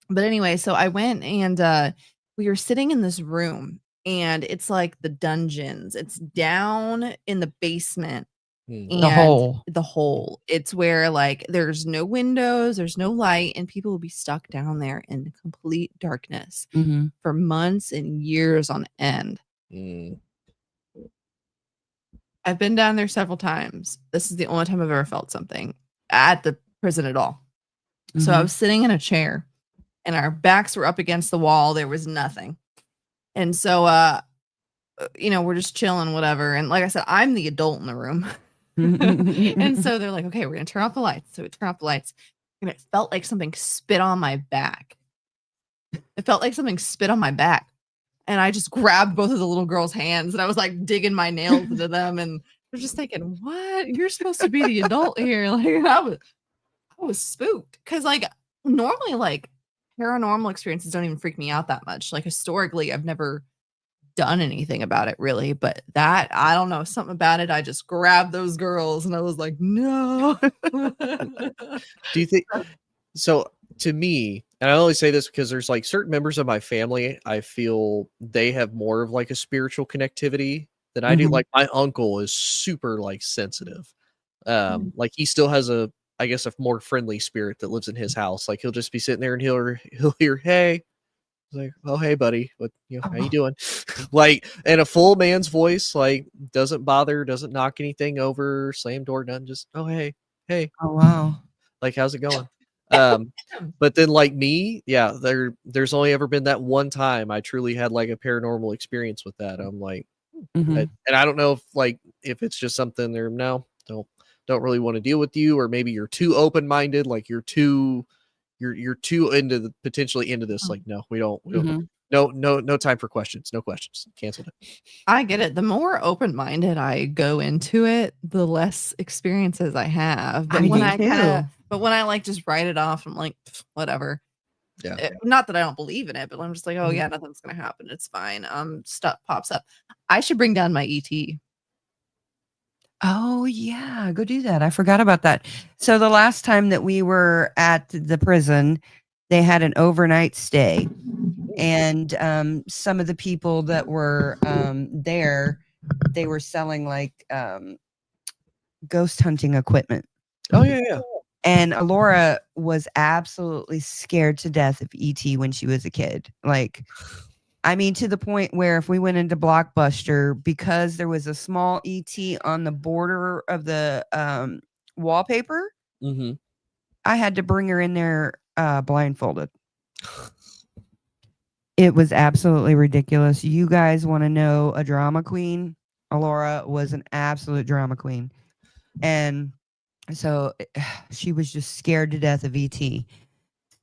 But anyway, so I went, and we were sitting in this room, and it's like the dungeons. It's down in the basement. Mm. The hole. The hole. It's where like there's no windows, there's no light, and people will be stuck down there in complete darkness Mhm. for months and years on end. Mm. I've been down there several times. This is the only time I've ever felt something at the prison at all. So I Mhm. was sitting in a chair, and our backs were up against the wall. There was nothing. And so we're just chilling, whatever. And like I said, I'm the adult in the room. And so they're like, okay, we're gonna turn off the lights. So we turn off the lights, and it felt like something spit on my back. It felt like something spit on my back. And I just grabbed both of the little girls' hands, and I was like digging my nails into them, and they're just thinking, what? You're supposed to be the adult here. Like I was spooked. Cause like normally like paranormal experiences don't even freak me out that much. Like historically, I've never done anything about it really, but that I don't know, something about it. I just grabbed those girls, and I was like, no. Do you think so? To me, and I only say this because there's like certain members of my family, I feel they have more of like a spiritual connectivity than I do. Mhm. Like my uncle is super like sensitive. Mm. Like he still has I guess a more friendly spirit that lives in his house. Like he'll just be sitting there and he'll hear, hey. He's like, oh hey buddy, how you doing? Like in a full man's voice, like doesn't knock anything over, slam door, nothing, just oh hey. Oh wow. Like how's it going? But then like me, yeah, there's only ever been that one time I truly had like a paranormal experience with that. I'm like, Mhm. and I don't know if it's just something there. No, don't really want to deal with you, or maybe you're too open-minded, like you're too potentially into this. Like, no, we don't Mhm. no time for questions. No questions. Canceled it. I get it. The more open-minded I go into it, the less experiences I have. But I when do I too. but when I like just write it off, I'm like, "Pff, whatever." Yeah. Not that I don't believe in it, but I'm just like, oh Mhm. yeah, nothing's gonna happen. It's fine. Stuff pops up. I should bring down my ET. Oh yeah, go do that. I forgot about that. So the last time that we were at the prison, they had an overnight stay, and some of the people that were there, they were selling like ghost hunting equipment. Oh yeah, yeah. And Alora was absolutely scared to death of ET when she was a kid. Like, I mean, to the point where if we went into Blockbuster, because there was a small ET on the border of the wallpaper, Mm-hmm. I had to bring her in there blindfolded. It was absolutely ridiculous. You guys want to know a drama queen? Alora was an absolute drama queen. And so she was just scared to death of ET.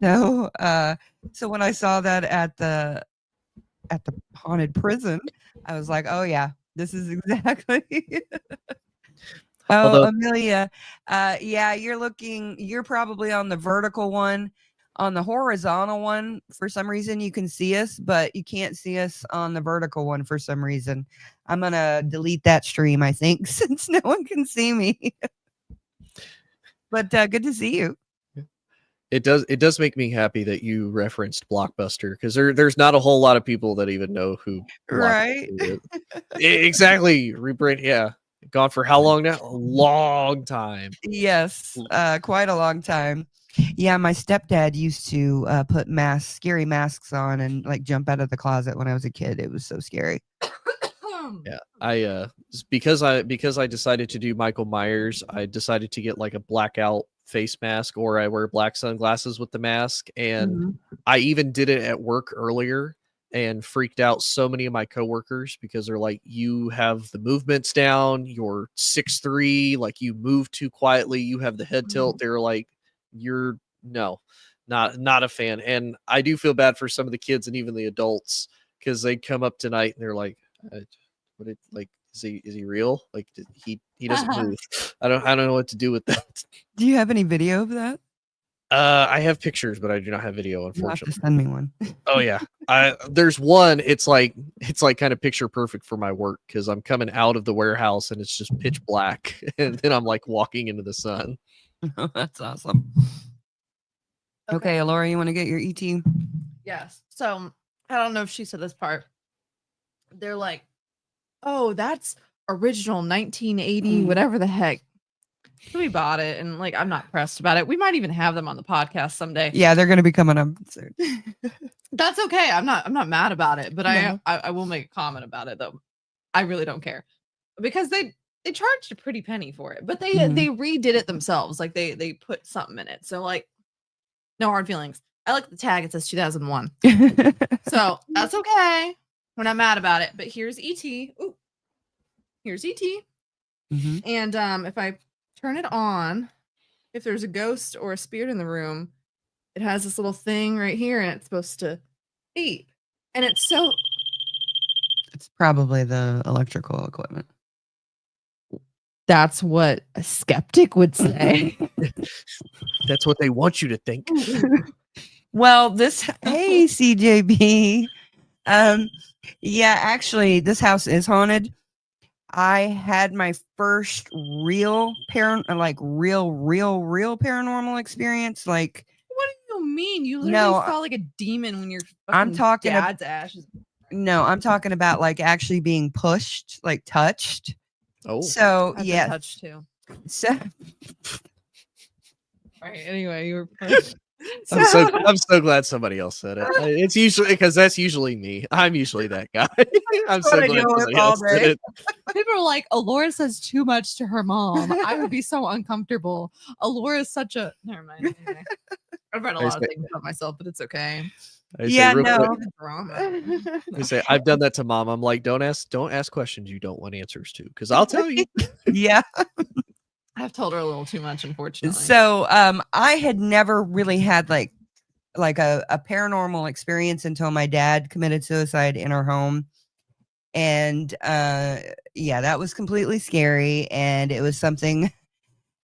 So so when I saw that at the haunted prison, I was like, oh yeah, this is exactly Although Amelia, yeah, you're probably on the vertical one. On the horizontal one, for some reason, you can see us, but you can't see us on the vertical one for some reason. I'm going to delete that stream, I think, since no one can see me. But good to see you. it does make me happy that you referenced Blockbuster, because there's not a whole lot of people that even know who Right? Blockbuster is. Exactly. Rebrand, yeah. Gone for how long now? A long time. Yes, quite a long time. Yeah, my stepdad used to put scary masks on and like jump out of the closet when I was a kid. It was so scary. Yeah. I because I decided to do Michael Myers, I decided to get like a blackout face mask, or I wear black sunglasses with the mask. And Mhm. I even did it at work earlier and freaked out so many of my coworkers, because they're like, you have the movements down, you're 6'3", like you move too quietly, you have the head tilt. They're like, you're not a fan. And I do feel bad for some of the kids and even the adults, because they come up tonight and they're like, what it like, is he real? Like, he doesn't move. I don't know what to do with that. Do you have any video of that? I have pictures, but I do not have video, You'll have to unfortunately. send me one. Oh yeah. There's one, it's like kind of picture perfect for my work, because I'm coming out of the warehouse and it's just pitch black, and then I'm like walking into the sun. Oh, that's awesome. Okay, Laura, you want to get your ET? Yes. So I don't know if she said this part. They're like, oh, that's original 1980, whatever the heck. So we bought it, and like, I'm not pressed about it. We might even have them on the podcast someday. Yeah, they're going to be coming up soon. That's okay. I'm not mad about it, but No. I will make a comment about it though. I really don't care, because they charged a pretty penny for it, but they redid it themselves. Like they put something in it. So like, no hard feelings. I like the tag. It says 2001. So that's okay. We're not mad about it. But here's ET. Ooh, here's ET. Mhm. And if I turn it on, if there's a ghost or a spirit in the room, it has this little thing right here, and it's supposed to beep. And it's so. It's probably the electrical equipment. That's what a skeptic would say. That's what they want you to think. Well, hey CJB. Yeah, actually this house is haunted. I had my first real paranormal experience. Like, What do you mean? You literally No, saw like a demon when your I'm talking dad's ashes. no, I'm talking about like actually being pushed, like touched. Oh, So I've been yeah, touched too. so All right. Anyway, you were pushed. I'm so glad somebody else said it. It's usually because that's usually me. I'm usually that guy. I'm so what I glad deal with somebody all else said day. it. People are like, Alora says too much to her mom. I would be so uncomfortable. Alora is such a. Never mind. Anyway. I've read a lot of things about myself, but it's okay. I say Yeah, real no. quick, Drama. I say I've done that to mom. I'm like, don't ask questions you don't want answers to, because I'll tell you. Yeah. I've told her a little too much, unfortunately. So I had never really had like a paranormal experience until my dad committed suicide in our home. And yeah, that was completely scary, and it was something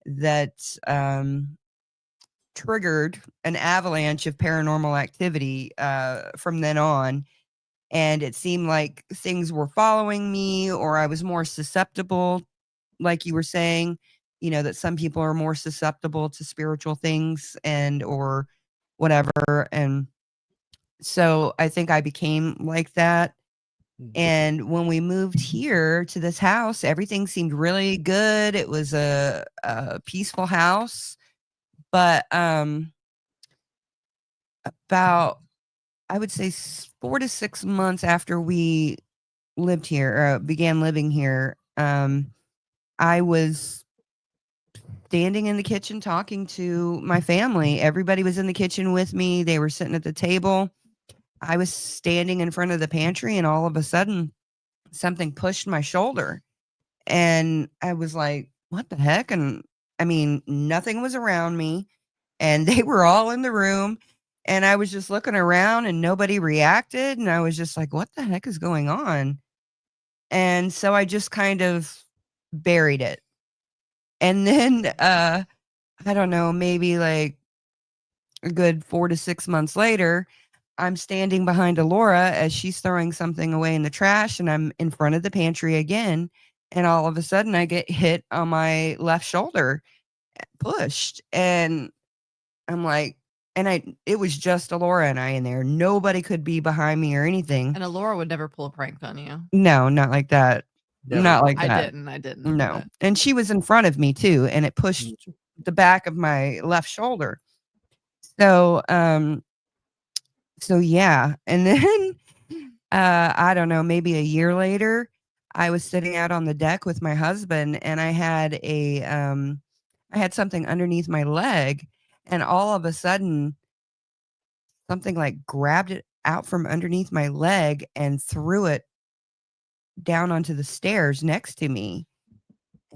that triggered an avalanche of paranormal activity from then on. And it seemed like things were following me, or I was more susceptible, like you were saying, that some people are more susceptible to spiritual things and or whatever. And so I think I became like that. And when we moved here to this house, everything seemed really good. It was a peaceful house. But about, I would say 4 to 6 months after we lived here, began living here, I was standing in the kitchen talking to my family. Everybody was in the kitchen with me. They were sitting at the table. I was standing in front of the pantry, and all of a sudden something pushed my shoulder. And I was like, what the heck? And I mean, nothing was around me, and they were all in the room. And I was just looking around and nobody reacted. And I was just like, what the heck is going on? And so I just kind of buried it. And then, I don't know, maybe like a good 4 to 6 months later, I'm standing behind Alora as she's throwing something away in the trash, and I'm in front of the pantry again. And all of a sudden I get hit on my left shoulder, pushed. And I'm like, it was just Alora and I in there. Nobody could be behind me or anything. And Alora would never pull a prank on you. No, not like that. Never. Not like that. I didn't. No. but- And she was in front of me too, and it pushed the back of my left shoulder. So, so yeah. And then, I don't know, maybe a year later, I was sitting out on the deck with my husband, and I had I had something underneath my leg, and all of a sudden something like grabbed it out from underneath my leg and threw it down onto the stairs next to me.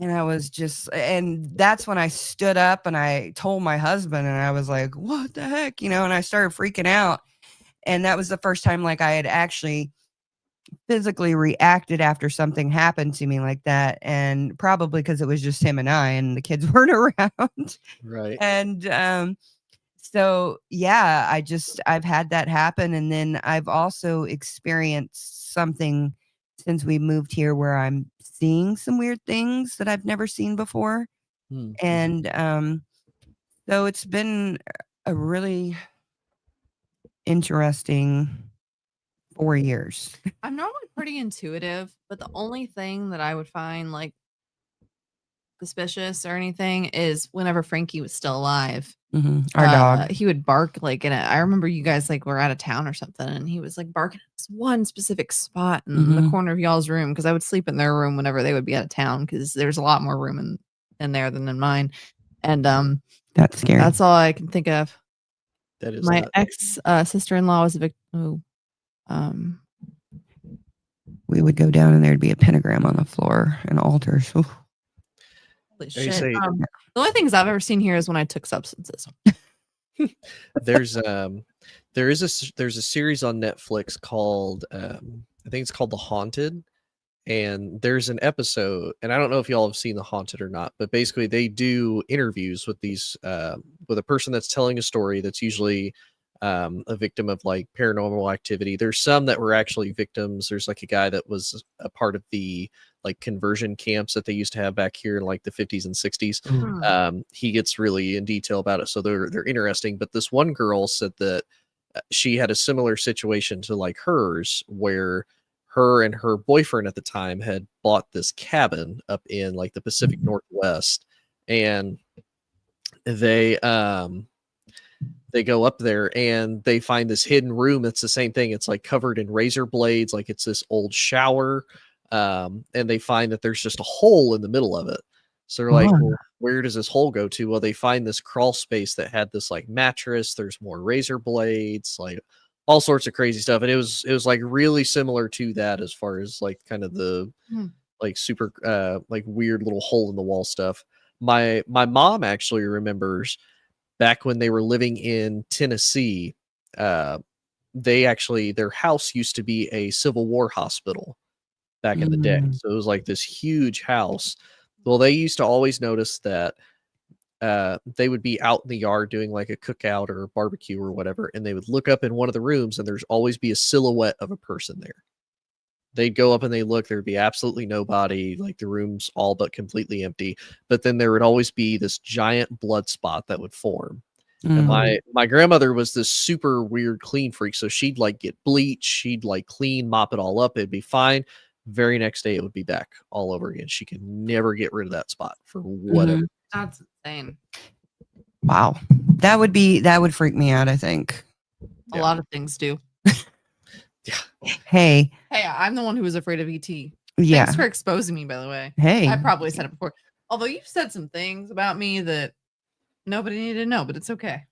And I was just, and that's when I stood up and I told my husband, and I was like, what the heck, and I started freaking out. And that was the first time like I had actually physically reacted after something happened to me like that. And probably because it was just him and I, and the kids weren't around. Right. And so yeah, I've had that happen. And then I've also experienced something since we moved here where I'm seeing some weird things that I've never seen before. Hmm. And so it's been a really interesting 4 years. I'm normally pretty intuitive, but the only thing that I would find like suspicious or anything is whenever Frankie was still alive. Our dog. He would bark like I remember you guys like were out of town or something, and he was like barking at this one specific spot in the corner of y'all's room, because I would sleep in their room whenever they would be out of town, because there's a lot more room in there than in mine. And That's scary. that's all I can think of. That is My not- ex sister-in-law was a victim. We would go down and there'd be a pentagram on the floor and altars. Oof. Holy They shit. say- The only things I've ever seen here is when I took substances. there's there's a series on Netflix called I think it's called The Haunted, and there's an episode, and I don't know if y'all have seen The Haunted or not, but basically they do interviews with these with a person that's telling a story that's usually a victim of like paranormal activity. There's some that were actually victims. There's like a guy that was a part of the like conversion camps that they used to have back here in like the 50s and 60s. He gets really in detail about it, so they're interesting. But this one girl said that she had a similar situation to like hers, where her and her boyfriend at the time had bought this cabin up in like the Pacific Northwest, and they go up there and they find this hidden room. It's the same thing. It's like covered in razor blades, like it's this old shower. And they find that there's just a hole in the middle of it. So they're like, well, where does this hole go to? Well, they find this crawl space that had this like mattress. There's more razor blades, like all sorts of crazy stuff. And it was like really similar to that as far as like kind of the like super like weird little hole in the wall stuff. My mom actually remembers back when they were living in Tennessee, their house used to be a Civil War hospital back in the day. So it was like this huge house. Well, they used to always notice that they would be out in the yard doing like a cookout or a barbecue or whatever, and they would look up in one of the rooms and there's always be a silhouette of a person there. They'd go up and they look, there'd be absolutely nobody, like the room's all but completely empty, but then there would always be this giant blood spot that would form. And my grandmother was this super weird clean freak, so she'd like get bleach, she'd like clean, mop it all up, it'd be fine. Very next day it would be back all over again. She could never get rid of that spot for whatever. That's insane. Wow. That would freak me out, I think. A lot of things do. Hey. Hey, I'm the one who was afraid of ET. Yeah. Thanks for exposing me, by the way. Hey. I probably said it before. Although you've said some things about me that nobody needed to know, but it's okay.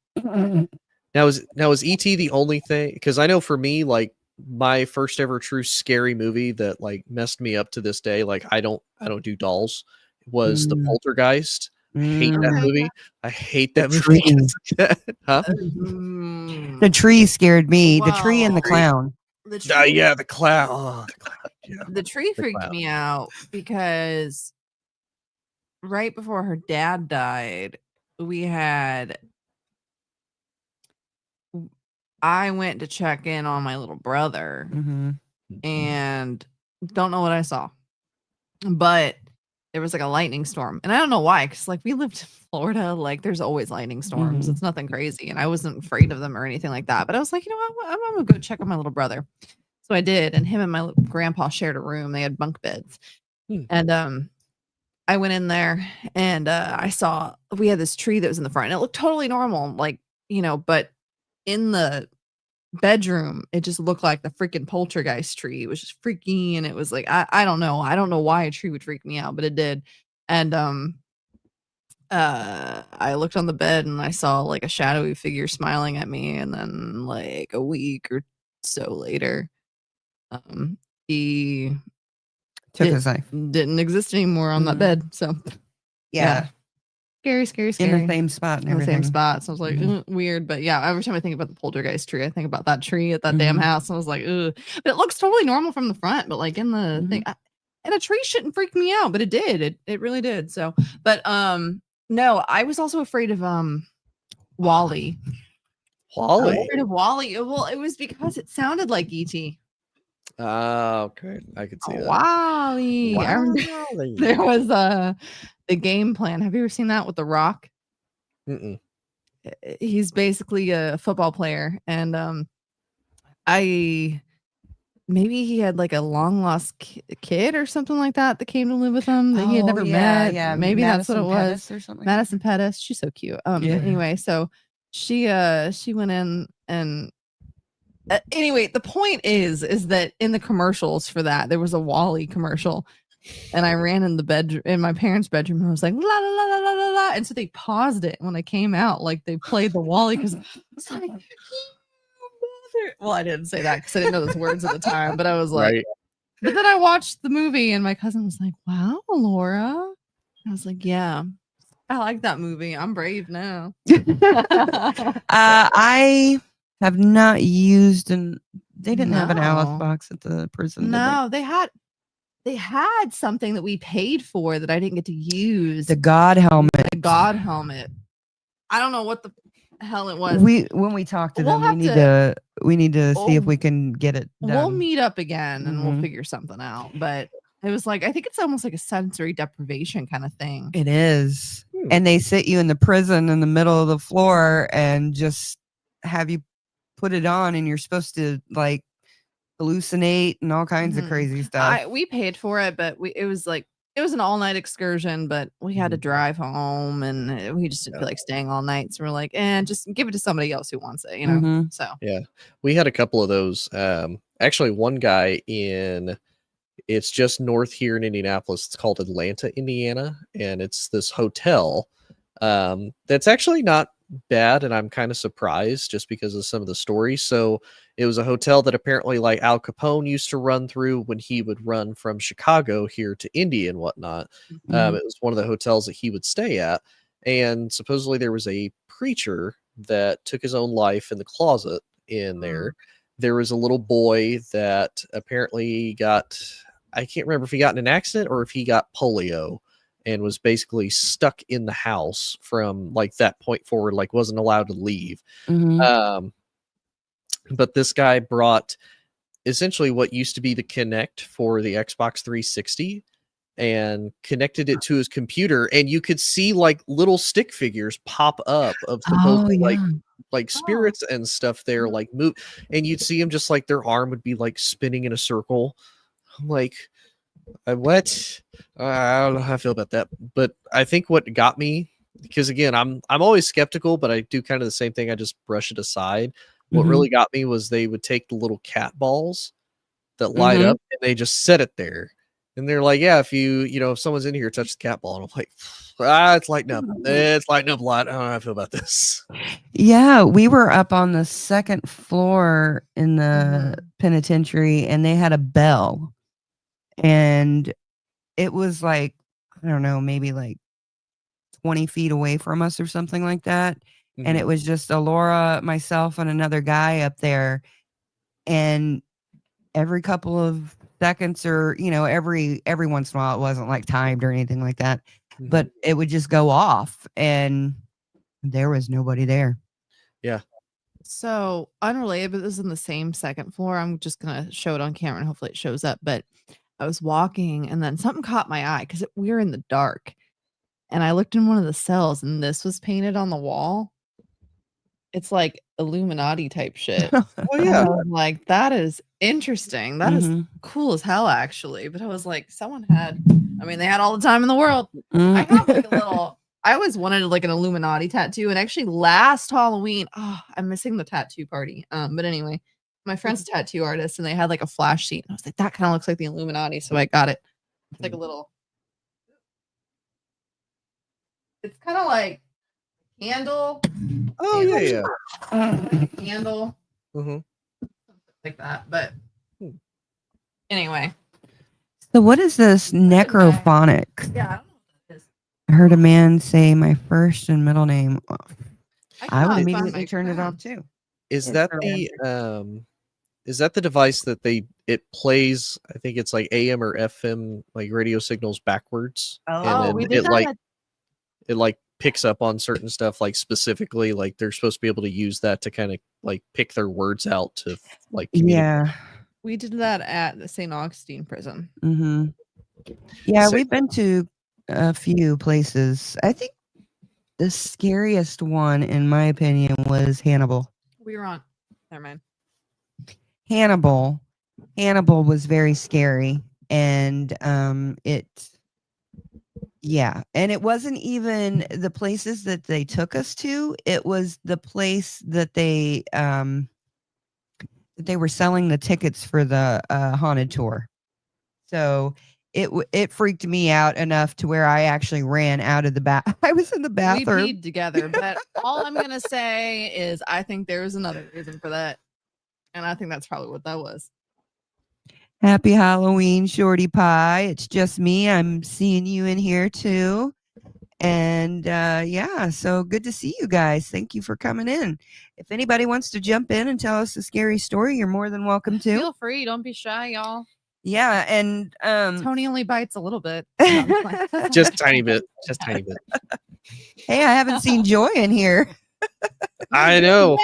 Now is ET the only thing? Because I know for me, like my first ever true scary movie that like messed me up to this day, like I don't do dolls, was the Poltergeist. I hate that movie. I hate that movie. Huh? The tree scared me. The tree and the Wow. clown. The tree, Yeah, the clown. Oh, the clown. Yeah. the tree The freaked clown. me out because right before her dad died, I went to check in on my little brother and don't know what I saw, but there was like a lightning storm, and I don't know why, because like we lived in Florida, like there's always lightning storms. It's nothing crazy, and I wasn't afraid of them or anything like that. But I was like, you know what, I'm gonna go check on my little brother. So I did, and him and my grandpa shared a room. They had bunk beds, and I went in there, and I saw we had this tree that was in the front, and it looked totally normal, like, you know, but in the bedroom it just looked like the freaking poltergeist tree. It was just freaky, and it was like I don't know why a tree would freak me out, but it did. And I looked on the bed and I saw like a shadowy figure smiling at me, and then like a week or so later he Took his life. didn't exist anymore on that bed. So Yeah. scary In the same spot and in the everything. same spot. So I was like, weird. But yeah, every time I think about the poltergeist tree, I think about that tree at that damn house. And I was like, ugh. But it looks totally normal from the front, but like in the thing, and a tree shouldn't freak me out, but it did. It really did. So, but no, I was also afraid of Wally. I was afraid of Wally. Well, it was because it sounded like E.T. Okay, I could see that. Wally. I remember there was the Game Plan. Have you ever seen that with The Rock? Mm-mm. He's basically a football player, and maybe he had like a long lost kid or something like that came to live with him that he had never met. Yeah, maybe that's what it was. Pettis or something. Madison Pettis. She's so cute. But anyway, so she went in and anyway, the point is that in the commercials for that there was a Wally commercial, and I ran in the bedroom in my parents' bedroom and I was like la la la la la la la, and so they paused it when I came out, like they played the Wally because it's like, well, I didn't say that because I didn't know those words at the time, but I was like, but then I watched the movie and my cousin was like, wow, Laura. I was like, yeah, I like that movie. I'm brave now. I have not used they didn't have an Alice No. box at the prison. did No, they had something that we paid for that I didn't get to use. they? The God helmet. The God helmet. I don't know what the hell it was. When we talk to We'll them, have we need to see if Oh, we can get it done. We'll meet up again and we'll Mhm. figure something out. But it was like, I think it's almost like a sensory deprivation kind of thing. It is. And they sit you in the prison in the middle of the floor and just have you put it on, and you're supposed to like hallucinate and all kinds of Mhm. crazy stuff. We paid for it, but it was an all-night excursion, but we had to drive home and we just didn't feel like staying all night. So we're like, just give it to somebody else who wants it, you know? Mhm. So Yeah, we had a couple of those. Actually, one guy it's just north here in Indianapolis. It's called Atlanta, Indiana, and it's this hotel that's actually not bad, and I'm kind of surprised just because of some of the stories. So it was a hotel that apparently like Al Capone used to run through when he would run from Chicago here to Indy and whatnot. It was one of the hotels that he would stay at, and supposedly there was a preacher that took his own life in the closet in there. There was a little boy that apparently I can't remember if he got in an accident or if he got polio, and was basically stuck in the house from like that point forward, like wasn't allowed to leave. Mhm. But this guy brought essentially what used to be the Kinect for the Xbox 360 and connected it to his computer, and you could see like little stick figures pop up of supposed Oh, yeah. like spirits and stuff there, like move, and you'd see them just like their arm would be like spinning in a circle. I'm like, what? I don't know how I feel about that, but I think what got me, because again, I'm always skeptical, but I do kind of the same thing. I just brush it aside. What Mhm. really got me was they would take the little cat balls that light Mhm. up and they just set it there. And they're like, yeah, if if someone's in here, touch the cat ball. And I'm like, it's lighting up. It's lighting up a lot. I don't know how I feel about this. Yeah, we were up on the 2nd floor in the Mhm. penitentiary, and they had a bell, and it was like, I don't know, maybe like 20 feet away from us or something like that, and Mhm. it was just Alora, myself, and another guy up there, and every couple of seconds or, every once in a while, it wasn't like timed or anything like that, Mhm. but it would just go off, and there was nobody there. Yeah. So unrelated, but this is in the same 2nd floor. I'm just gonna show it on camera and hopefully it shows up. But I was walking and then something caught my eye because we were in the dark. And I looked in one of the cells and this was painted on the wall. It's like Illuminati type shit. Oh And yeah. I was like, that is interesting. That is Mhm. cool as hell, actually. But I was like, they had all the time in the world. I Mm. have like a little, I always wanted like an Illuminati tattoo. And actually, last Halloween, I'm missing the tattoo party. But anyway, my friend's a tattoo artist and they had like a flash sheet. And I was like, that kind of looks like the Illuminati. So I got it. It's like a little, it's kind of like candle. Oh yeah, yeah. Candle. Mhm. Like that. But Hmm. anyway. So what is this necrophonic? Yeah, I don't know what that is. I heard a man say my first and middle name off. I would cannot find immediately my turn it phone. off too. Is It's that so is that the device that it plays, I think it's like AM or FM like radio signals backwards, and Oh, then we did that. it like picks up on certain stuff, like specifically like they're supposed to be able to use that to kind of like pick their words out to like communicate. Yeah. We did that at the St. Augustine prison. Mhm. Yeah, So- we've been to a few places. I think the scariest one, in my opinion, was Hannibal. We were on. Never mind. Hannibal was very scary, and it wasn't even the places that they took us to. It was the place that they were selling the tickets for the haunted tour. So it freaked me out enough to where I actually ran out of the bath. I was in the We bathroom. peed together, but all I'm gonna say is I think there's another reason for that. And I think that's probably what that was. Happy Halloween, Shorty Pie. It's just me. I'm seeing you in here too. And so good to see you guys. Thank you for coming in. If anybody wants to jump in and tell us a scary story, you're more than welcome to. Feel free. Don't be shy, y'all. Yeah, and Tony only bites a little bit. just a tiny bit. Just tiny bit. Hey, I haven't seen Joy in here. I know.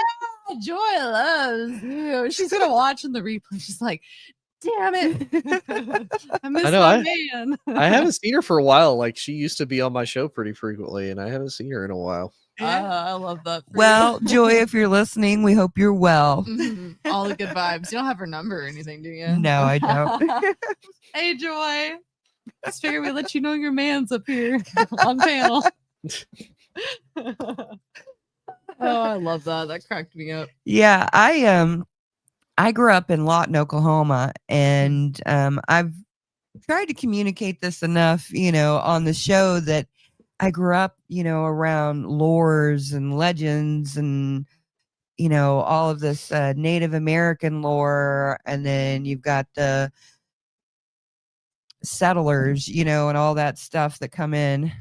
Yeah, Joy loves you. She's gonna watch in the replay. She's like, damn it. I miss my man. I haven't seen her for a while. Like she used to be on my show pretty frequently, and I haven't seen her in a while. I love that. Well, Joy, if you're listening, we hope you're well. All the good vibes. You don't have her number or anything, do you? No, I don't. Hey, Joy. Just figured we let you know your man's up here on panel. Oh, I love that. That cracked me up. Yeah, I grew up in Lawton, Oklahoma, and I've tried to communicate this enough, on the show that I grew up, around lores and legends and, all of this Native American lore. And then you've got the settlers, and all that stuff that come in.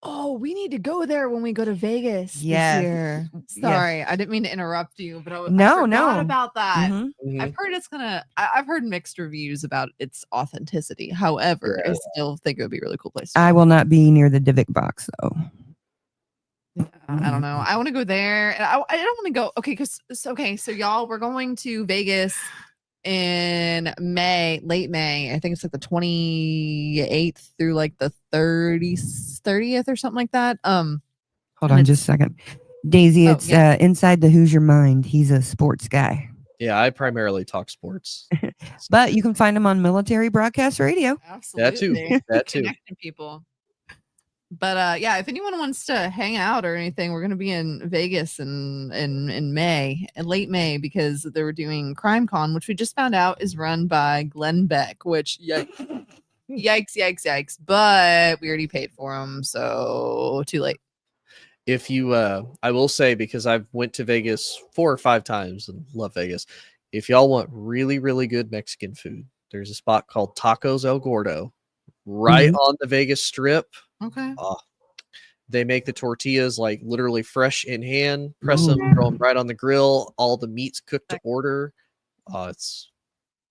Oh, we need to go there when we go to Vegas Yes. this year. Yes. Sorry, I didn't mean to interrupt you, but I No, forgot no. about that. Mhm. Mhm. I've heard it's gonna. I've heard mixed reviews about its authenticity. However, I Yeah. still think it would be a really cool place. To I go. will not be near the Divic box though. I don't know. I want to go there, and I don't want to go. Okay, so y'all, we're going to Vegas in May, late May. I think it's like the 28th through like the 30th or something like that. Hold And on it's- just a second. Daisy, Oh, it's yeah. inside the Who's Your Mind. He's a sports guy. Yeah, I primarily talk sports. But you can find him on Military Broadcast Radio. Absolutely. That too. Connecting people. But yeah, if anyone wants to hang out or anything, we're gonna be in Vegas in May, in late May, because they were doing Crime Con, which we just found out is run by Glenn Beck, which yikes. But we already paid for him, so too late. If you I will say, because I've went to Vegas 4 or 5 times and love Vegas, if y'all want really, really good Mexican food, there's a spot called Tacos El Gordo right on the Vegas Strip. Okay. They make the tortillas like literally fresh in hand, press them, throw them right on the grill, all the meat's cooked to order. It's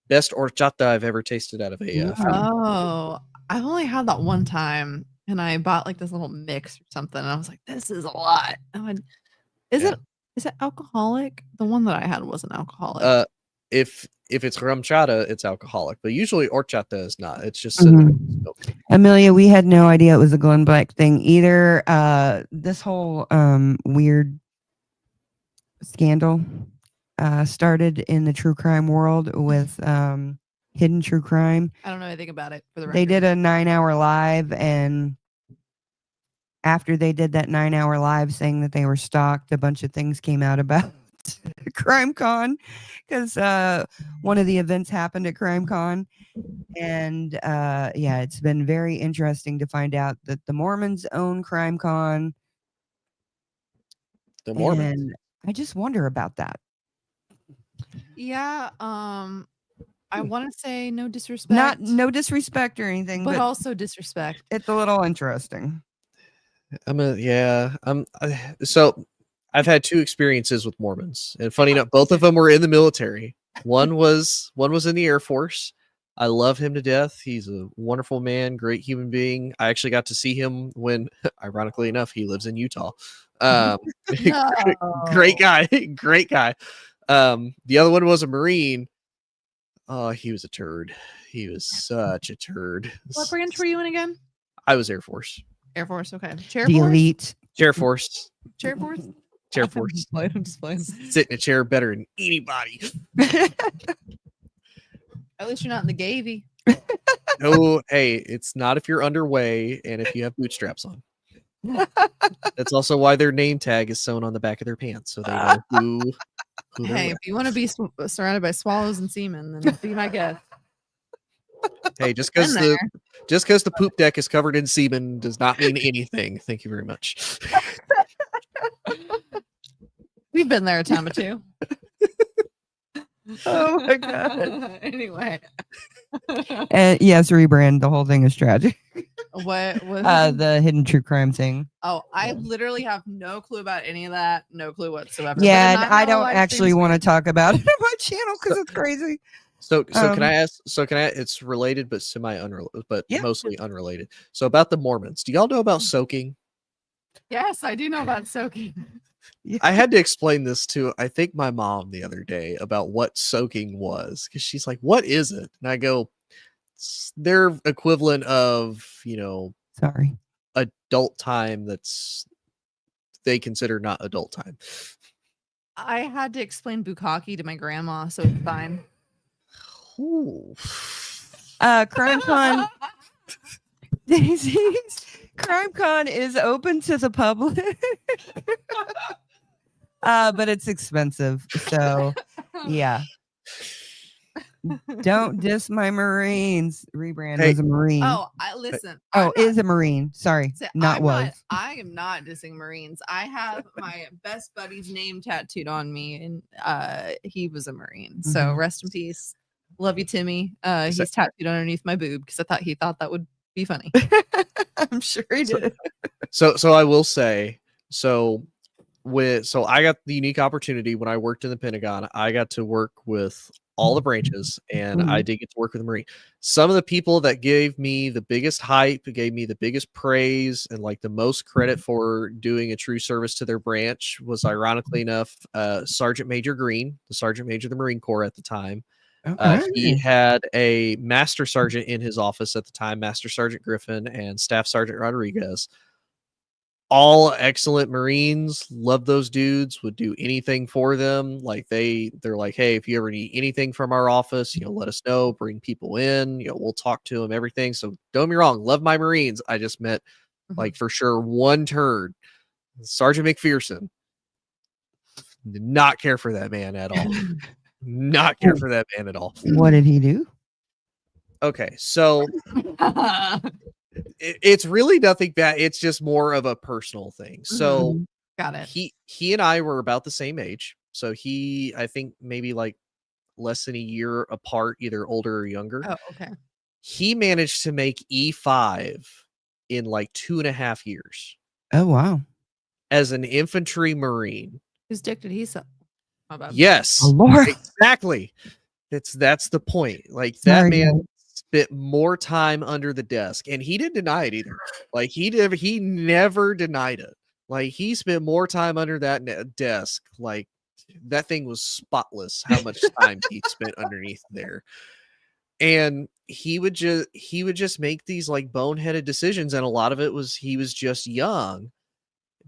best horchata I've ever tasted out of a food. Oh, I've only had that one time, and I bought like this little mix or something, and I was like, "This is a lot." I went, "Is Yeah. it alcoholic?" The one that I had wasn't alcoholic. If it's ramchata, it's alcoholic, but usually horchata is not. It's just Amelia, we had no idea it was a Glenn Beck thing either. This whole weird scandal started in the true crime world with Hidden True Crime. I don't know anything about it. For the record, They did a 9-hour live, and after they did that 9-hour live saying that they were stalked, a bunch of things came out about Crime Con, because one of the events happened at Crime Con. And yeah, it's been very interesting to find out that the Mormons own Crime Con. the Mormons. And I just wonder about that. Yeah. I want to say no disrespect. No disrespect or anything, but but also disrespect. it's a little interesting. So I've had 2 experiences with Mormons, and funny enough, both of them were in the military. One was in the Air Force. I love him to death. He's a wonderful man, great human being. I actually got to see him when, ironically enough, he lives in Utah. Great guy, great guy. The other one was a Marine. Oh, he was a turd. He was such a turd. What branch were you in again? I was Air Force. Air Force. Okay. Chair The Force. elite. Chair Force. Chair Force. Chair I'm Force. just playing. Sit in a chair better than anybody. At least you're not in the Gavy. No, hey, it's not if you're underway and if you have bootstraps on. That's also why their name tag is sewn on the back of their pants, so they know who they're Hey, with. if you want to be surrounded by swallows and semen, then be my guest. Hey, just because Been the poop deck is covered in semen does not mean anything. Thank you very much. We've been there a time or two. Oh my god. Anyway. Yes, rebrand. The whole thing is tragic. What was The Hidden True Crime thing. Oh, I literally have no clue about any of that. No clue whatsoever. Yeah, But and not I how don't live actually streams want to work. talk about it on my channel because it's crazy. So can I Um, ask? It's related but semi-unrelated, but Yeah. mostly unrelated. So about the Mormons, do y'all know about soaking? Yes, I do know about soaking. I had to explain this to, I think, my mom the other day about what soaking was, because she's like, "What is it?" And I go, "It's their equivalent of, Sorry. adult time that's they consider not adult time." I had to explain bukkake to my grandma, so it's fine. Ooh. Crime Con. Daisy's Crime Con is open to the public. But it's expensive. So yeah. Don't diss my Marines. Rebrand Hey. was a Marine. Oh, I listen. Oh, is a Marine. Sorry. Not was. I am not dissing Marines. I have my best buddy's name tattooed on me, and he was a Marine. So Mhm. rest in peace. Love you, Timmy. He's tattooed underneath my boob because he thought that would Be funny. I'm sure he did. So I will say, so I got the unique opportunity when I worked in the Pentagon. I got to work with all the branches, and I did get to work with the Marine. Some of the people that gave me the biggest hype, gave me the biggest praise, and like the most credit for doing a true service to their branch was, ironically enough, Sergeant Major Green, the Sergeant Major of the Marine Corps at the time. He had a Master Sergeant in his office at the time, Master Sergeant Griffin and Staff Sergeant Rodriguez. All excellent Marines, loved those dudes, would do anything for them. Like they're like, hey, if you ever need anything from our office, let us know, bring people in, we'll talk to them, everything. So don't get me wrong, love my Marines. I just met like for sure one turd, Sergeant McPherson. Did not care for that man at all. Not care for that man at all. What did he do? Okay, so it's really nothing bad. It's just more of a personal thing. So got it. He and I were about the same age. So he, I think maybe like less than a year apart, either older or younger. Oh, okay. He managed to make E5 in like 2.5 years Oh, wow. as an infantry Marine. Whose dick did he suck? My bad. Yes, Oh, Lord. exactly. That's the point. Like Sorry, that man guys. spent more time under the desk, and he didn't deny it either. Like he never denied it. Like he spent more time under that desk. Like that thing was spotless. How much time he spent underneath there, and he would just make these like boneheaded decisions, and a lot of it was he was just young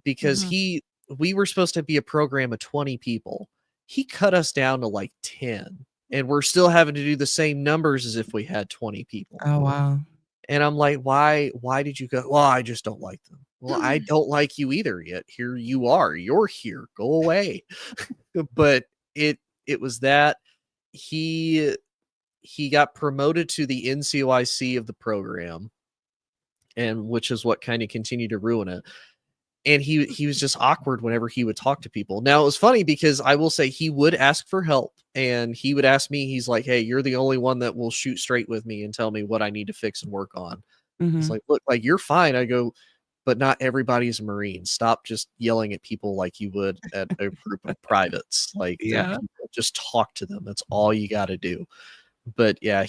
because we were supposed to be a program of 20 people. He cut us down to like 10. And we're still having to do the same numbers as if we had 20 people. Oh, wow. And I'm like, why did you go? Well, I just don't like them. Well, I don't like you either yet. Here you are. You're here. Go away. But it was that he got promoted to the NCOIC of the program, and which is what kind of continued to ruin it. And he was just awkward whenever he would talk to people. Now, it was funny because I will say he would ask for help, and he would ask me, he's like, hey, you're the only one that will shoot straight with me and tell me what I need to fix and work on. It's like, look, like you're fine. I go, but not everybody is a Marine. Stop just yelling at people like you would at a group of privates. Like, just talk to them. That's all you got to do. But yeah,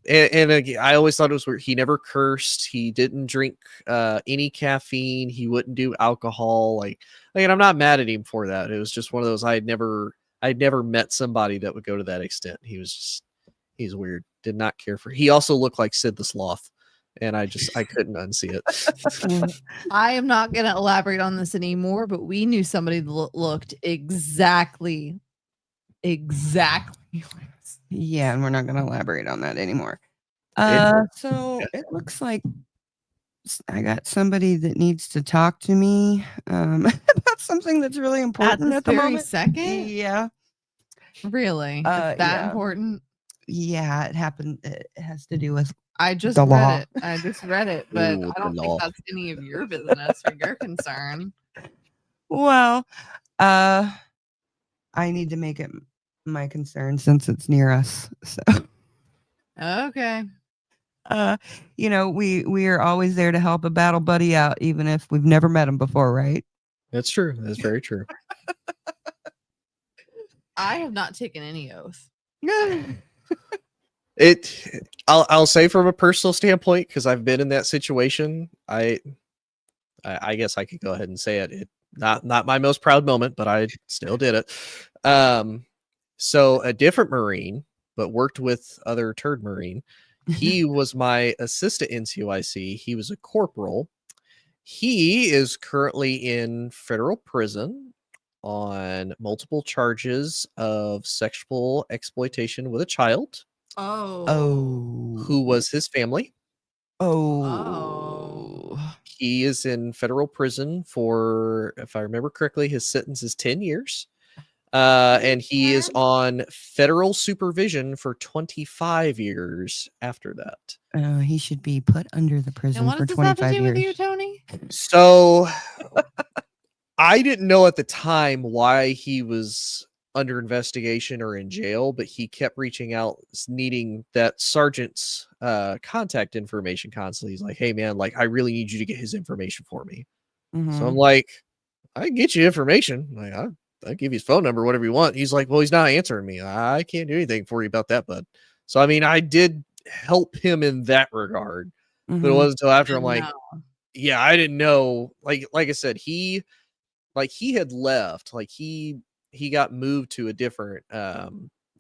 and again, I always thought it was weird. He never cursed. He didn't drink any caffeine. He wouldn't do alcohol. Like, I'm not mad at him for that. It was just one of those. I'd never met somebody that would go to that extent. He's weird. Did not care for. He also looked like Sid the Sloth, and I couldn't unsee it. I am not going to elaborate on this anymore, but we knew somebody that looked exactly like this. Yeah, and we're not going to elaborate on that anymore. So it looks like I got somebody that needs to talk to me about something that's really important at the very moment. second? Yeah. Really? Is that yeah. important? Yeah, it happened. It has to do with I just the read law. it. I just read it, but Ooh, I don't the law. think that's any of your business or your concern. Well, I need to make it my concern since it's near us. So, Okay. we are always there to help a battle buddy out, even if we've never met him before, right? That's true. That's very true. I have not taken any oath. I'll say from a personal standpoint, because I've been in that situation, I guess I could go ahead and say it. Not my most proud moment, but I still did it. So a different Marine, but worked with other turd Marine. He was my assistant NCOIC. He was a corporal. He is currently in federal prison on multiple charges of sexual exploitation with a child. Who was his family. He is in federal prison for, if I remember correctly, his sentence is 10 years. And he is on federal supervision for 25 years after that. He should be put under the prison And what for does this have 25 to do years. with you, Tony? So I didn't know at the time why he was under investigation or in jail, but he kept reaching out, needing that sergeant's contact information constantly. He's like, "Hey man, like I really need you to get his information for me." So I'm Mhm. like, "I can get you information. Like I'll give you his phone number, whatever you want." He's like, "Well, he's not answering me. I can't do anything for you about that, bud." So I mean, I did help him in that regard, but it Mhm. wasn't until after I'm Didn't like, know. yeah, I didn't know. Like I said, he had left. Like he got moved to a different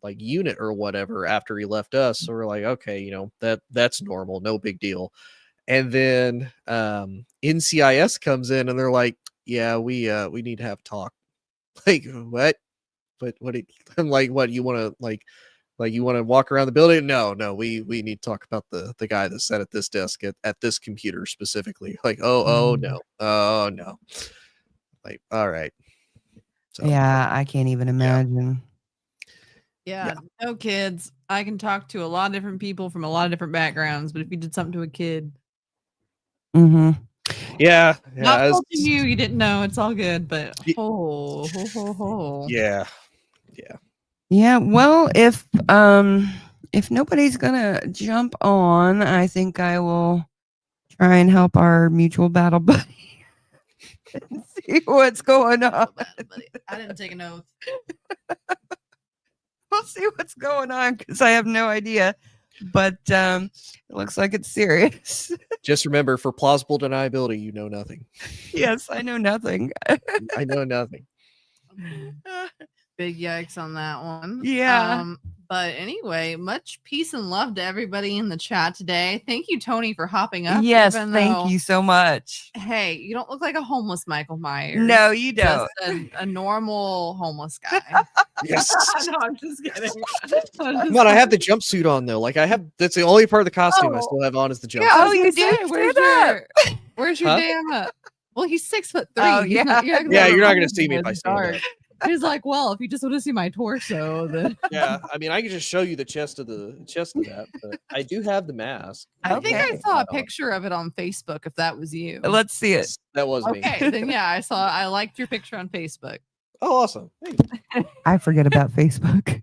like unit or whatever after he left us. So we're like, okay, you know, that's normal, no big deal. And then NCIS comes in and they're like, yeah, we need to have a talk. Like what? But I'm like, what, you want to like you want to walk around the building? No, we need to talk about the guy that sat at this desk at this computer specifically. Like, oh Mm. no. Oh no. Like, all right. So Yeah, I can't even imagine. Yeah, no kids. I can talk to a lot of different people from a lot of different backgrounds, but if you did something to a kid, Mhm. yeah, not it's- faulting you, you didn't know. It's all good, but Ye- yeah. Yeah, well, if nobody's gonna jump on, I think I will try and help our mutual battle buddy and see what's going on. I didn't take an oath. We'll see what's going on because I have no idea. But it looks like it's serious. Just remember, for plausible deniability, you know nothing. Yes, I know nothing. I know nothing. Big yikes on that one. Yeah. But anyway, much peace and love to everybody in the chat today. Thank you, Tony, for hopping up. Yes, even thank though, you so much. Hey, you don't look like a homeless Michael Myers. No, you don't. Just a normal homeless guy. Yes. No, I'm just kidding. Come on, I have the jumpsuit on though. Like that's the only part of the costume I Oh. still have on is the jumpsuit. Yeah, I was Oh, you gonna say, did where's stand your where's your Huh? damn well, he's 6'3". Oh, He's yeah. not- Yeah, you're not gonna behind see me him if I in the stand dark. up. He's like, well, if you just want to see my torso, then Yeah, I mean, I can just show you the chest of that, but I do have the mask. I think I Okay. saw a picture of it on Facebook. If that was you, Let's see it. Yes, that was me. okay, then yeah, I liked your picture on Facebook. Oh, awesome. Hey. I forget about Facebook.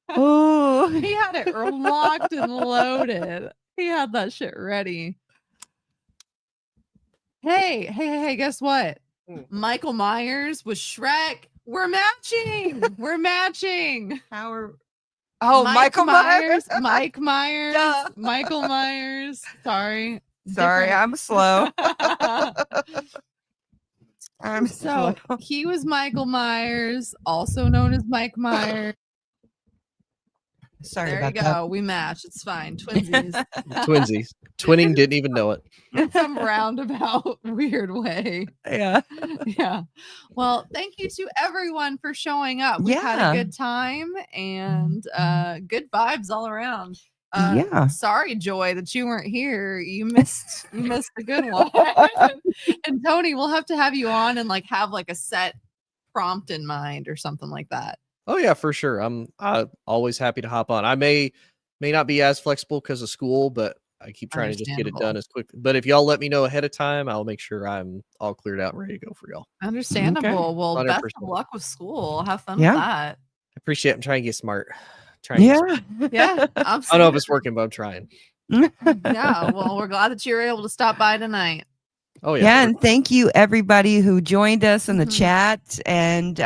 Oh, He had it locked and loaded. He had that shit ready. Hey, guess what? Hmm. Michael Myers with Shrek. We're matching. We're matching. how are? Oh, Mike Michael Myers. Mike Myers. Duh. Michael Myers. Sorry. Sorry, Different. I'm slow. I'm So slow. he was Michael Myers, also known as Mike Myers. Sorry There you about go. We match. It's fine. Twinsies. Twinsies. Twinning didn't even know it. Some roundabout weird way. that. Yeah. Yeah. Well, thank you to everyone for showing up. We had Yeah. a good time and good vibes all around. Yeah. Sorry, Joy, that you weren't here. You missed a good one. And Tony, we'll have to have you on and have a set prompt in mind or something like that. Oh yeah, for sure. I'm always happy to hop on. I may not be as flexible because of school, but I keep trying to just get it done Understandable. as quick. But if y'all let me know ahead of time, I'll make sure I'm all cleared out and ready to go for y'all. Understandable. Well, best 100%. of luck with school. Have fun Yeah. with that. I appreciate it. I'm trying to get smart. Trying to get smart. Yeah. Yeah. I don't know if Absolutely. it's working, but I'm trying. Yeah. Well, we're glad that you were able to stop by tonight. Oh Yeah, yeah. and thank you everybody who joined us in the Mhm. chat. And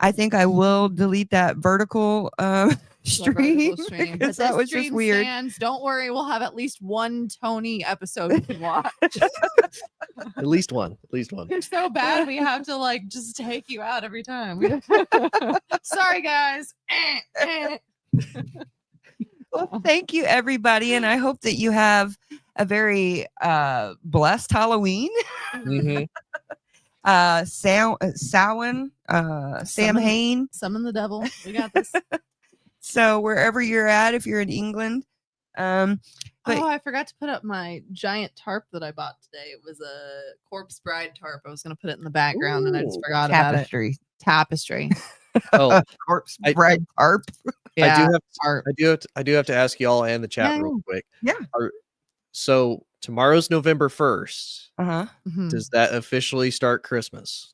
I think I will delete that vertical The stream vertical stream. But because that this was just stream weird. stands. Don't worry, we'll have at least one Tony episode you can watch. At least one. At least one. You're so bad we have to just take you out every time. Sorry guys. Well, thank you everybody, and I hope that you have a very blessed Halloween. Mhm. Samhain, Sam Summon- Hain. Summon the devil. We got this. So wherever you're at, if you're in England, but- Oh, I forgot to put up my giant tarp that I bought today. It was a Corpse Bride tarp. I was going to put it in the background and I just Ooh, forgot about it. tapestry, Tapestry. Oh, corpse I- bride tarp. Yeah. I do have to ask y'all and the chat Yeah, real quick. Yeah. So tomorrow's November 1st. Uh huh. Mhm. Does that officially start Christmas?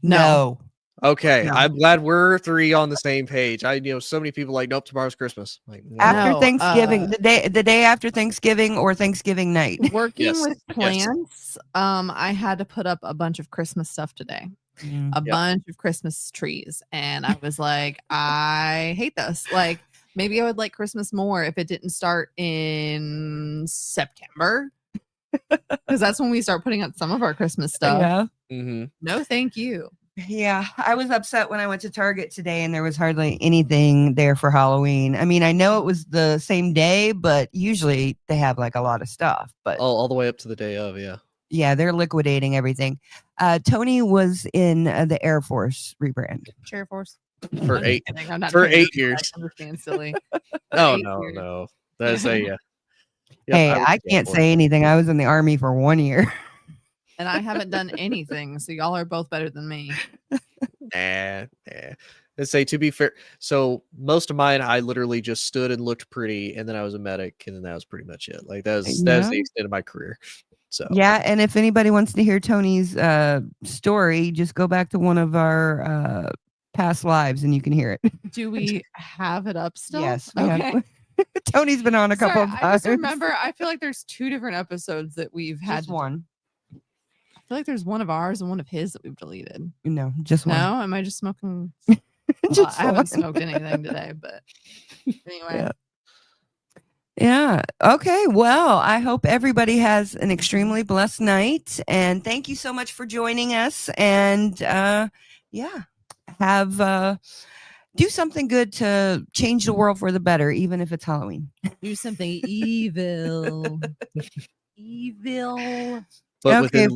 No. Okay, No. I'm glad we're three on the same page. I so many people like, nope, tomorrow's Christmas. Like, no. After No, Thanksgiving, the day after Thanksgiving or Thanksgiving night. Working Yes, with yes. plants, I had to put up a bunch of Christmas stuff today. A Yep. bunch of Christmas trees. And I was like, I hate this. Like, maybe I would like Christmas more if it didn't start in September. Because that's when we start putting up some of our Christmas stuff. Yeah. Mhm. No, thank you. Yeah, I was upset when I went to Target today and there was hardly anything there for Halloween. I mean, I know it was the same day, but usually they have like a lot of stuff. But all the way up to the day of, yeah. yeah, they're liquidating everything. Tony was in the Air Force rebrand. Chair Force. For I'm eight, kidding. I'm not for trying to 8 be years. I'm just being silly. No, 8 no, years. no. That's a. Yep, Hey, was I there can't for say it. anything. I was in the Army for 1 year. And I haven't done anything. So y'all are both better than me. Nah. Let's say, to be fair, so most of mine, I literally just stood and looked pretty, and then I was a medic, and then that was pretty much it. Like that was Yeah. the extent of my career. So Yeah, and if anybody wants to hear Tony's story, just go back to one of our past lives and you can hear it. Do we have it up still? Yes. we have- Okay. Tony's been on a couple Sorry, of I times. just remember, I feel like there's 2 different episodes that we've had. Just one. I feel like there's one of ours and one of his that we've deleted. No, just one. No, am I just smoking? Well, Just I haven't one. smoked anything today, but anyway. Yeah. Yeah. Okay. Well, I hope everybody has an extremely blessed night. And thank you so much for joining us. And yeah, have do something good to change the world for the better, even if it's Halloween. Do something evil. Evil. but Okay.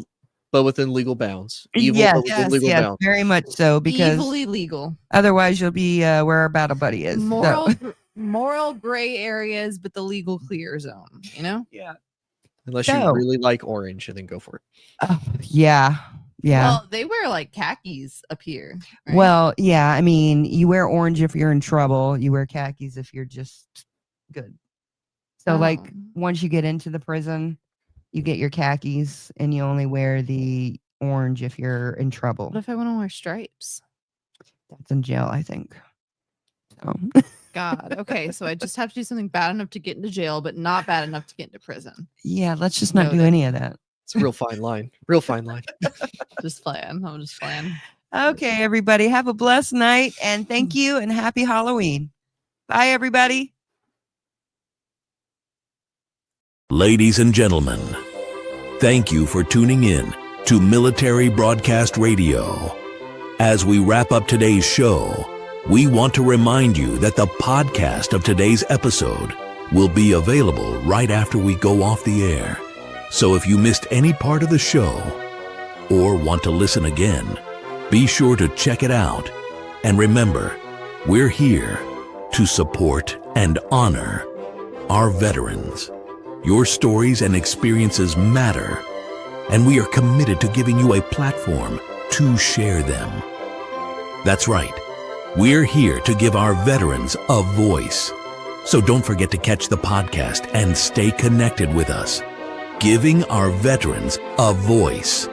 within legal bounds. Evil, yes, but within yes, legal yes, bounds. very much so. Because Evilly legal. otherwise, you'll be where our battle buddy is. so- Moral gray areas, but the legal clear zone, you know? Yeah. Unless So- you really like orange, and then go for it. Oh, yeah. Yeah. Well, they wear like khakis up here. right? Well, yeah. I mean, you wear orange if you're in trouble. You wear khakis if you're just good. So, like, Oh. once you get into the prison, you get your khakis, and you only wear the orange if you're in trouble. What if I want to wear stripes? That's in jail, I think. So, God. Okay, so I just have to do something bad enough to get into jail, but not bad enough to get into prison. yeah, let's just not do Noted. any of that. It's a real fine line. Real fine line. Just playing. I'm just playing. Okay, everybody, have a blessed night, and thank you, and happy Halloween. Bye, everybody. Ladies and gentlemen, thank you for tuning in to Military Broadcast Radio. As we wrap up today's show, we want to remind you that the podcast of today's episode will be available right after we go off the air. So if you missed any part of the show or want to listen again, be sure to check it out. And remember, we're here to support and honor our veterans. Your stories and experiences matter, and we are committed to giving you a platform to share them. That's right. We're here to give our veterans a voice. So don't forget to catch the podcast and stay connected with us. Giving our veterans a voice.